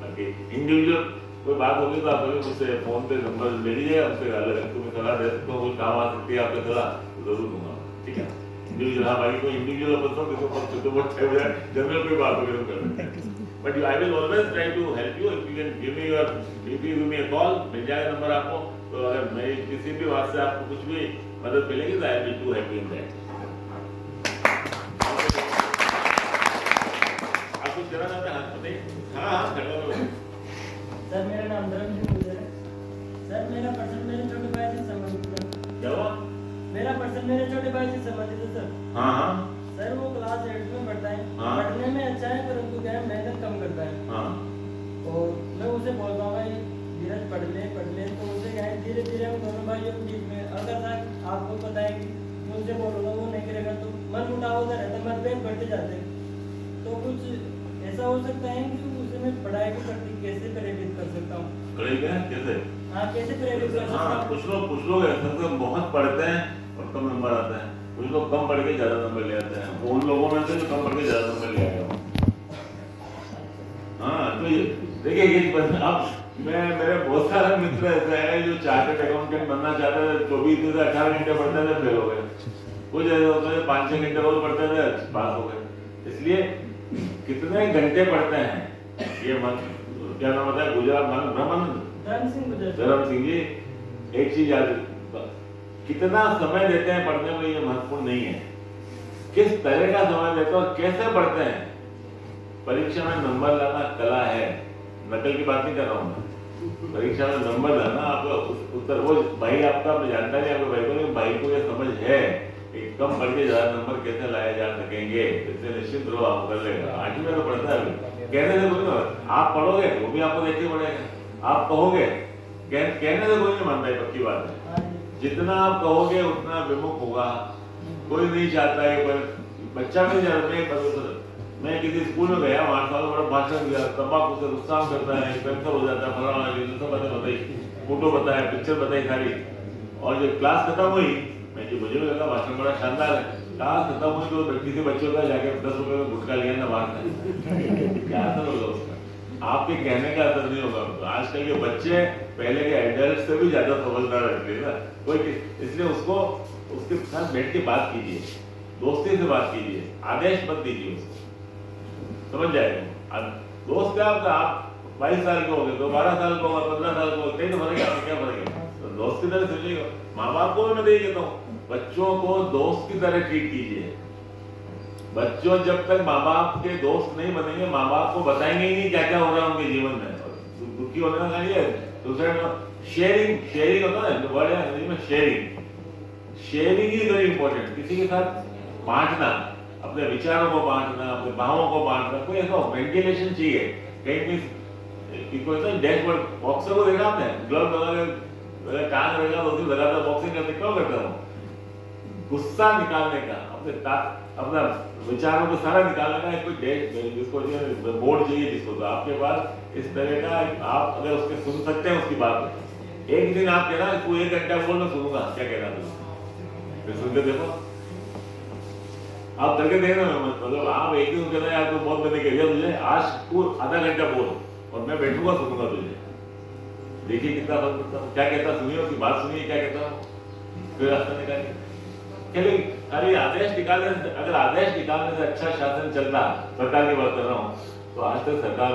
बाकी इंडिविजुअल कोई बात होगी तो आप मुझसे फोन पे नंबर ले लीजिए, उससे अलग तुम्हें सलाह दे सकता हूँ, कोई काम आ सकती है आपको सलाह, तो जरूर दूंगा, ठीक है। इंडिविजुअल, हाँ भाई, कोई इंडिविजुअल अपन तो किसी को जनरल कोई बात होगी तो कर सकते हैं, but I will always try to help you. If you can give me your, if you give me a call, मिल जाएगा नंबर आपको, तो अगर मैं किसी भी बात से आपको कुछ भी मदद मिलेगी तो I will be too happy in that. आप कुछ कहना चाहते हैं? हाथ बताइए। हाँ, खड़ा हो। सर मेरा नाम धर्मजीत गुजर है। सर मेरा पर्सन मेरे छोटे भाई से संबंधित है। क्या हुआ? मेरा पर्सन मेरे छोटे भाई से संबंधित है सर। हाँ। सर वो क्लास 8 में पढ़ता है, हाँ। पढ़ने में अच्छा है परंतु क्या है मेहनत कम करता है। हाँ। और मैं उसे बोलता हूँ भाई धीरज पढ़ ले, तो उसे क्या है धीरे धीरे हम दोनों भाइयों के बीच में, अगर तक आपको पता है कि मैं उसे बोलूँगा वो नहीं करेगा तो मन उठाव होता रहता, मतभेद बढ़ते जाते हैं। तो कुछ ऐसा हो सकता है कि उसे मैं पढ़ाई के प्रति कैसे प्रेरित कर सकता हूँ? कैसे? हाँ, कैसे प्रेरित कर सकता हाँ, हूँ? कुछ लोग ऐसे तो बहुत पढ़ते हैं और कम नंबर आता है, कुछ लोग कम पढ़ के ज्यादा नंबर ले आते हैं, उन लोगों में से जो कम पढ़ के ज्यादा नंबर ले आएगा। हाँ, तो ये देखिए ये अब मेरे बहुत सारे मित्र ऐसे हैं जो चार्टर्ड अकाउंटेंट बनना चाहते थे, 24 से 18 घंटे पढ़ते थे, फेल हो गए। कुछ ऐसे होते हैं 5-6 घंटे रोज पढ़ते थे, पास हो गए। इसलिए कितने घंटे पढ़ते हैं ये मन, क्या नाम होता है, गुजरात धर्म सिंह जी, एक चीज याद, कितना समय देते हैं पढ़ने में ये महत्वपूर्ण नहीं है, किस तरह का समय देते हैं और कैसे पढ़ते हैं। परीक्षा में नंबर लाना कला है, नकल की बात नहीं कर रहा हूँ मैं। परीक्षा में नंबर लाना आपका उत्तर, वो भाई आपका जानता नहीं, आपके भाई को नहीं, भाई को ये समझ है कि कम पढ़ के ज्यादा नंबर कैसे लाए जा सकेंगे, इससे निश्चित रहो आप कर लेगा। 8वीं में तो पढ़ता है अभी, कहने से कोई आप पढ़ोगे वो भी आपको देखते पड़ेगा, आप कहोगे कहने से कोई नहीं मानता है, पक्की बात है। जितना आप कहोगे उतना विमुख होगा। कोई नहीं चाहता है, पर बच्चा भी मैं किसी स्कूल में गया, वहाँ सालों बड़ा भाषण दिया, तंबाकू से नुकसान करता है, कैंसर हो जाता है, फलाना सब बातें बताई, फोटो बताया, पिक्चर बताई सारी। और जब क्लास खत्म हुई, मैं जो मुझे भी लगा भाषण बड़ा शानदार है, क्लास खत्म हुई तो किसी बच्चों का जाके 10 रुपए में गुटखा लिया ना बाहर क्या असर होगा उसका? आपके कहने का असर नहीं होगा। तो आजकल के बच्चे पहले के एडल्ट से भी ज्यादा समझदार रहते हैं ना कोई, इसलिए उसको उसके साथ बैठ के बात कीजिए, दोस्ती से बात कीजिए, आदेश मत दीजिए उसको, समझ जाएगा। दोस्त क्या आपका, आप 22 साल के हो गए तो 12 साल को और 15 साल को कहीं तो फर्क है, क्या फर्क है? तो दोस्त की तरह सोचिएगा। माँ बाप को मैं दे देता हूँ, बच्चों को दोस्त की तरह ट्रीट कीजिए। बच्चों जब तक माँ बाप के दोस्त नहीं बनेंगे, माँ बाप को बताएंगे ही नहीं क्या क्या हो रहा है उनके जीवन में। दुखी होने का कार्य है दूसरे शेयरिंग होता है, वर्ड है अंग्रेजी में शेयरिंग इज वेरी इंपॉर्टेंट। किसी के साथ बांटना, अपने विचारों को बांटना, अपने भावों को बांटना, कोई ऐसा वेंटिलेशन चाहिए। कहीं भी कोई ऐसा डैशबोर्ड, बॉक्सर को देखा आपने, ग्लव लगा के कान रहेगा तो उसी लगाता बॉक्सिंग करते, क्यों करता हूँ? गुस्सा निकालने का, अपना विचारों को सारा निकालने का कोई जिसको बोर्ड चाहिए जिसको, तो आपके पास इस तरह का आप अगर उसके सुन सकते हैं उसकी बात। एक दिन आप कहना तू 1 घंटा बोल, मैं सुनूंगा क्या कहना तू, फिर सुन के देखो, आप करके देखना। मतलब आप एक दिन कहना यार तू बहुत मैंने कह दिया तुझे, आज तू आधा घंटा बोल और मैं बैठूंगा सुनूंगा तुझे, देखिए कितना फर्क पड़ता है। क्या कहता सुनिए, उसकी बात सुनिए क्या कहता हूँ, फिर रास्ता निकालिए। खाली आदेश निकालने से, अगर आदेश निकालने से अच्छा शासन चलता, सरकार की बात कर रहा हूँ, तो आज तक सरकार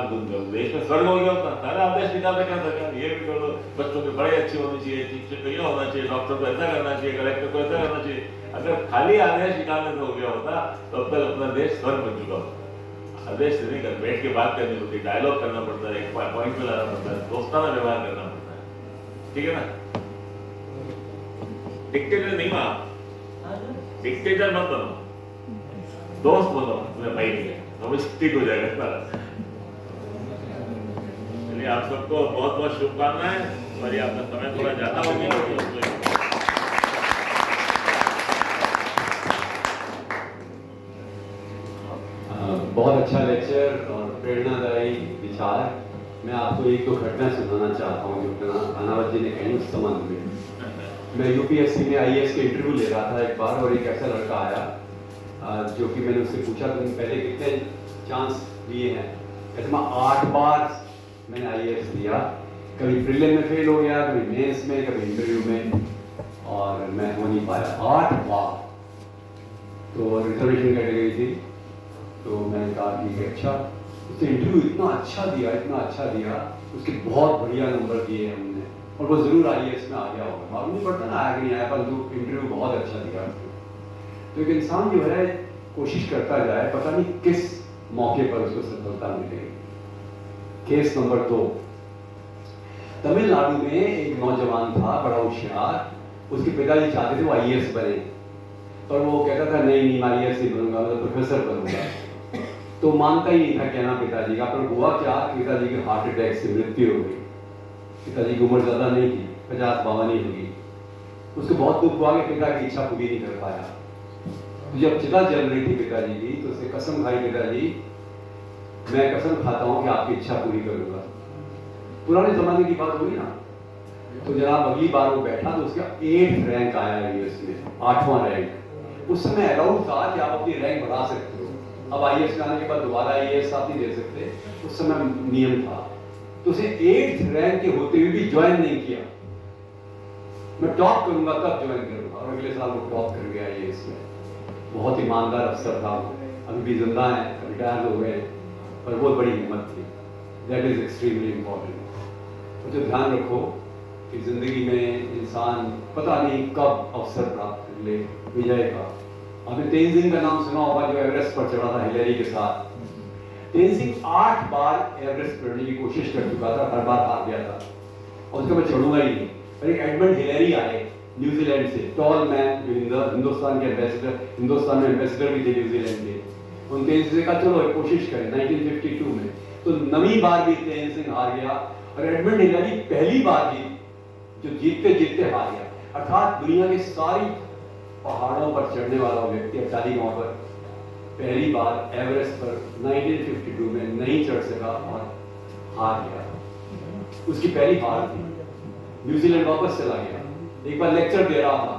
देश में स्वर्ग हो गया होता। सारा आदेश निकाल रहे क्या सरकार, ये भी कर दो, बच्चों के बड़े अच्छे होने चाहिए, शिक्षक को ये होना चाहिए, डॉक्टर को ऐसा करना चाहिए, कलेक्टर को ऐसा करना चाहिए। अगर खाली आदेश निकालने से हो गया होता तो अब तक अपना देश स्वर्ग बन चुका होता। आदेश से नहीं कर, बैठ के बात करनी होती, डायलॉग करना पड़ता है, एक पॉइंट पे लाना पड़ता है, दोस्ताना व्यवहार करना पड़ता है, ठीक है ना? डिक्टेटर नहीं हुआ, डिक्टेटर मत बनो, दोस्त बनो अपने भाई के, तो ठीक हो जाएगा सारा। चलिए आप सबको बहुत बहुत शुभकामनाएं। और ये आपका समय थोड़ा ज्यादा हो गया, बहुत अच्छा लेक्चर और प्रेरणादायी विचार। मैं आपको एक दो घटना सुनाना चाहता हूँ जो अनावत जी ने कही उस संबंध में। मैं यूपीएससी में आईएएस के इंटरव्यू ले रहा था एक बार, और एक ऐसा लड़का आया जो कि मैंने उससे पूछा तुम पहले कितने चांस लिए हैं। कहते मैं 8 बार मैंने आईएएस दिया, कभी प्रीलिम में फेल हो गया, कभी मेंस में, कभी इंटरव्यू में, और मैं हो नहीं पाया 8 बार। तो रिजर्वेशन कैटेगरी थी, तो मैंने कहा कि अच्छा, उसने इंटरव्यू इतना अच्छा दिया, उसके बहुत बढ़िया नंबर दिए हमने, और वो जरूर आईएएस में आ गया होगा, मालूम नहीं पड़ता ना आया कि नहीं आया, पर इंटरव्यू बहुत अच्छा दिया। तो एक इंसान जो है कोशिश करता जाए, पता नहीं किस मौके पर उसको सफलता मिलेगी। केस नंबर 2, तमिलनाडु में एक नौजवान था बड़ा होशियार, उसके पिताजी चाहते थे वो आईएएस बने, पर वो कहता था नहीं मैं आईएएस नहीं बनूंगा, मैं प्रोफेसर बनूंगा। तो मानता ही नहीं था कहना पिताजी का, पर हुआ क्या, पिताजी के हार्ट अटैक से मृत्यु हो गई। पिताजी की उम्र ज्यादा नहीं थी, 50-52 ही होगी। उसको बहुत दुख हुआ कि पिता की इच्छा पूरी नहीं कर पाया। तो जब चिता जल रही थी पिताजी की, तो उसने कसम खाई, पिताजी मैं कसम खाता हूं कि आपकी इच्छा पूरी करूंगा। पुराने जमाने की बात होगी ना। तो जनाब अगली बार वो बैठा तो उसका 8th रैंक आया यूएस में, 8वां रैंक। उस समय अलाउड था कि आप अपनी रैंक बढ़ा सकते हो। अब आईएएस में आने के बाद दोबारा आईएएस आप नहीं दे सकते, उस समय नियम था। तो उसे 8th रैंक के होते हुए भी ज्वाइन नहीं किया। मैं टॉप करूंगा तब ज्वाइन करूंगा, और अगले साल वो टॉप कर गया आईएएस में। बहुत ईमानदार अफसर था, अभी भी जिंदा है, रिटायर हो गए, पर बहुत बड़ी हिम्मत थी। That is extremely important. तो जो ध्यान रखो कि जिंदगी में इंसान पता नहीं कब अवसर प्राप्त कर ले विजय का। आपने तेंजिंग का नाम सुना होगा, जो एवरेस्ट पर चढ़ा था हिलेरी के साथ। तेंजिंग 8 बार एवरेस्ट चढ़ने की कोशिश कर चुका था, हर बार हार गया था, और उसका मैं चढ़ूंगा ही नहीं। पर एक एडमंड हिलेरी आए न्यूजीलैंड से, टॉल मैन, हिंदुस्तान के एम्बेसडर, हिंदुस्तान में एम्बेसडर भी थे न्यूजीलैंड के। उन तेंजिंग का चलो कोशिश करें 1952 में। तो 9वीं बार भी तेंजिंग हार गया, और एडमंड हिलेरी पहली बार भी जो जीतते जीतते हार गया। अर्थात दुनिया के सारी पहाड़ों पर चढ़ने वाला व्यक्ति 40 पर पहली बार एवरेस्ट पर 1952 में नहीं चढ़ सका और हार गया। उसकी पहली हार थी। न्यूजीलैंड वापस चला गया। एक बार लेक्चर दे रहा था,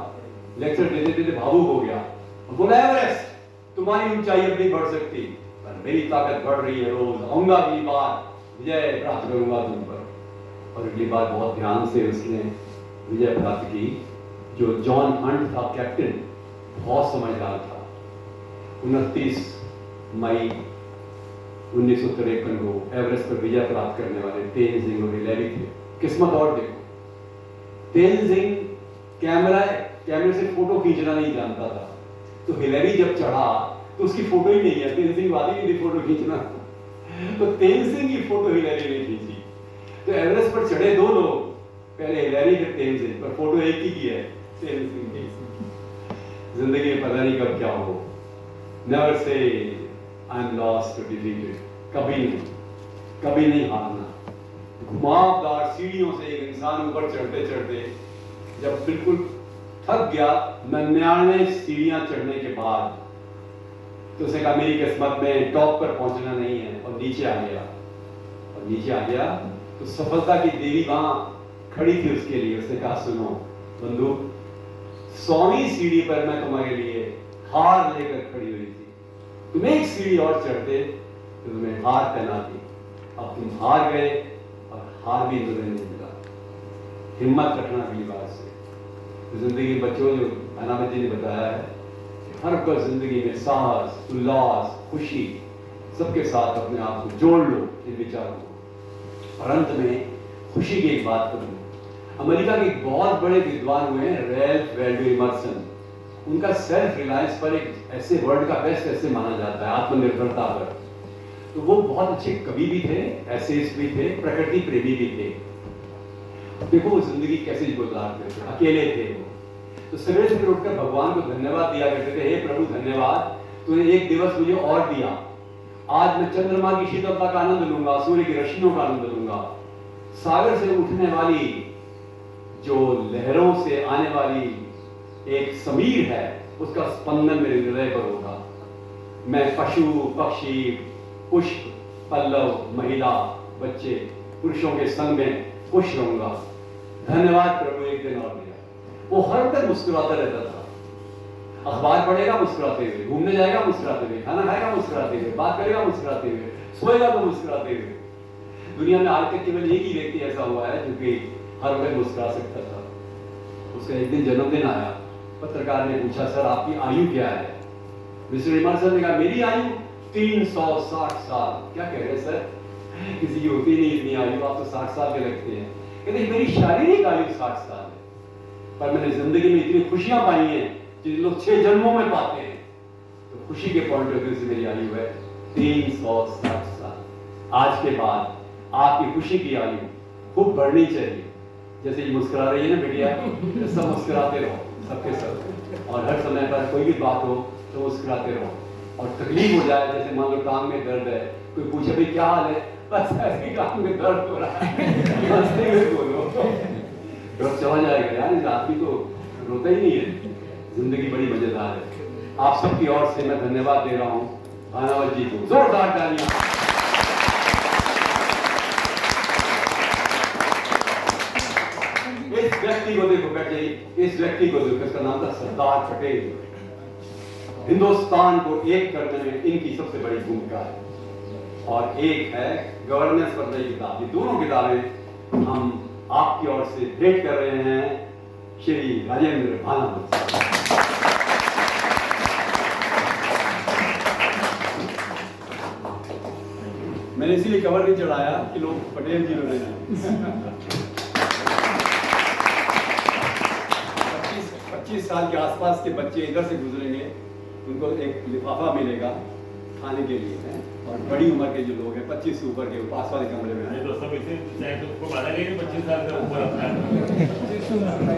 लेक्चर देते देते भावुक हो गया और बोला, एवरेस्ट तुम्हारी ऊंचाई अब नहीं बढ़ सकती, पर मेरी ताकत बढ़ रही है, रोज आऊंगा अगली बार, विजय प्राप्त करूंगा तुम पर। और अगली बार बहुत ध्यान से उसने विजय प्राप्त की। जो जॉन हंट था कैप्टन, बहुत समझदार था। 29 मई 1953 को एवरेस्ट पर विजय प्राप्त करने वाले तेनजिंग और हिलेरी थे। किस्मत और देखो, तेनजिंग कैमरे से फोटो खींचना नहीं जानता था, तो हिलेरी जब चढ़ा तो उसकी फोटो ही नहीं है। तेनजिंग वादी नहीं थी फोटो खींचना, तो तेनजिंग की फोटो हिलेरी ने खींची। तो एवरेस्ट पर चढ़े दो लोग, पहले हिलेरी फिर तेनजिंग, पर फोटो एक ही की है, तेनजिंग की। जिंदगी में पता नहीं कब क्या हो। Never say I am lost और डिफीटेड, कभी नहीं हारना। घुमावदार सीढ़ियों से एक इंसान ऊपर चढ़ते चढ़ते जब बिल्कुल थक गया, 99 सीढ़ियां चढ़ने के बाद, तो उसने कहा मेरी किस्मत में टॉप पर पहुंचना नहीं है, और नीचे आ गया। तो सफलता की देवी वहां खड़ी थी उसके लिए। उसने कहा सुनो बंधु, 100वीं सीढ़ी पर मैं तुम्हारे लिए हार लेकर खड़ी हुई थी, तुम एक सीढ़ी और चढ़ते तो तुम्हें हार पहनाती। अब तुम हार गए और हार भी तुम्हें नहीं मिला। हिम्मत रखना अगली बार से। तो जिंदगी बच्चों, जो अनामित जी ने बताया है, हर पल जिंदगी में साहस, उल्लास, खुशी सबके साथ अपने आप को जोड़ लो इन विचारों को। और अंत में खुशी की एक बात करूं। अमेरिका के एक बहुत बड़े विद्वान हुए हैं रैल्फ वाल्डो इमर्सन। उनका सेल्फ रिलायंस पर एक ऐसे वर्ल्ड का बेस्ट ऐसे माना जाता है, आत्मनिर्भरता पर। तो वो बहुत अच्छे कवि भी थे, एसेइस्ट भी थे, प्रकृति प्रेमी भी थे। देखो वो जिंदगी कैसे गुजारते थे, अकेले थे वो। तो सवेरे सवेरे उठकर भगवान को धन्यवाद दिया करते थे, हे प्रभु धन्यवाद, तूने एक दिवस मुझे और दिया। आज मैं चंद्रमा की शीतलता का आनंद लूंगा, सूर्य की रोशनियों का आनंद लूंगा, सागर से उठने वाली जो लहरों से आने वाली एक समीर है, उसका स्पंदन मेरे हृदय पर होगा। मैं पशु पक्षी पुष्प पल्लव महिला बच्चे पुरुषों के संग में खुश रहूंगा। धन्यवाद प्रभु, एक दिन और दिया। वो हर दिन मुस्कुराता रहता था। अखबार पढ़ेगा मुस्कुराते हुए, घूमने जाएगा मुस्कुराते हुए, खाना खाएगा मुस्कुराते हुए, बात करेगा मुस्कुराते हुए, सोएगा तो मुस्कुराते हुए। दुनिया में आज तक केवल एक ही व्यक्ति ऐसा हुआ है जो कि हर वक्त मुस्कुरा सकता था। उसका एक दिन जन्मदिन आया। पत्रकार ने पूछा, सर आपकी आयु क्या है? मिस्टर इमर्सन ने कहा, मेरी आयु 360 साल। क्या कह रहे सर, किसी की होती नहीं इतनी आयु, आप तो 60 साल के लगते हैं। कहते मेरी शारीरिक आयु 60 साल है, पर मैंने जिंदगी में इतनी खुशियां पाई हैं जिन लोग 6 जन्मों में पाते हैं। तो खुशी के पॉइंट ऑफ व्यू से मेरी आयु है 360 साल। आज के बाद आपकी खुशी की आयु खूब बढ़नी चाहिए। जैसे ये मुस्कुरा रही है ना बेटिया, सब मुस्कुराते रहो सबके सब, और हर समय पर कोई भी बात हो तो मुस्कुराते रहो। और तकलीफ हो जाए, जैसे मान लो टांग में दर्द है, कोई पूछे भाई क्या हाल है, बस ऐसी टांग में दर्द हो रहा है, हंसते हुए बोलो, डर चला जाएगा। यार इस आदमी तो रोता ही नहीं है। जिंदगी बड़ी मजेदार है। आप सबकी ओर से मैं धन्यवाद दे रहा हूँ भानावत जी को, जोरदार तालियां। इस व्यक्ति को देखो बैठे, इस व्यक्ति को देखो, इसका नाम था सरदार पटेल। हिंदुस्तान को एक करने में इनकी सबसे बड़ी भूमिका है। और एक है गवर्नेंस पर नई किताब। ये दोनों किताबें हम आपकी ओर से भेंट कर रहे हैं श्री राजेंद्र भानावत। मैंने इसीलिए कवर नहीं चढ़ाया कि लोग पटेल जी लोग 25 साल के आसपास के बच्चे इधर से गुजरेंगे, उनको एक लिफाफा मिलेगा खाने के लिए है। और बड़ी उम्र के जो लोग हैं 25 से ऊपर के पास वाले कमरे में, तो सब इसे 25 साल से ऊपर अपना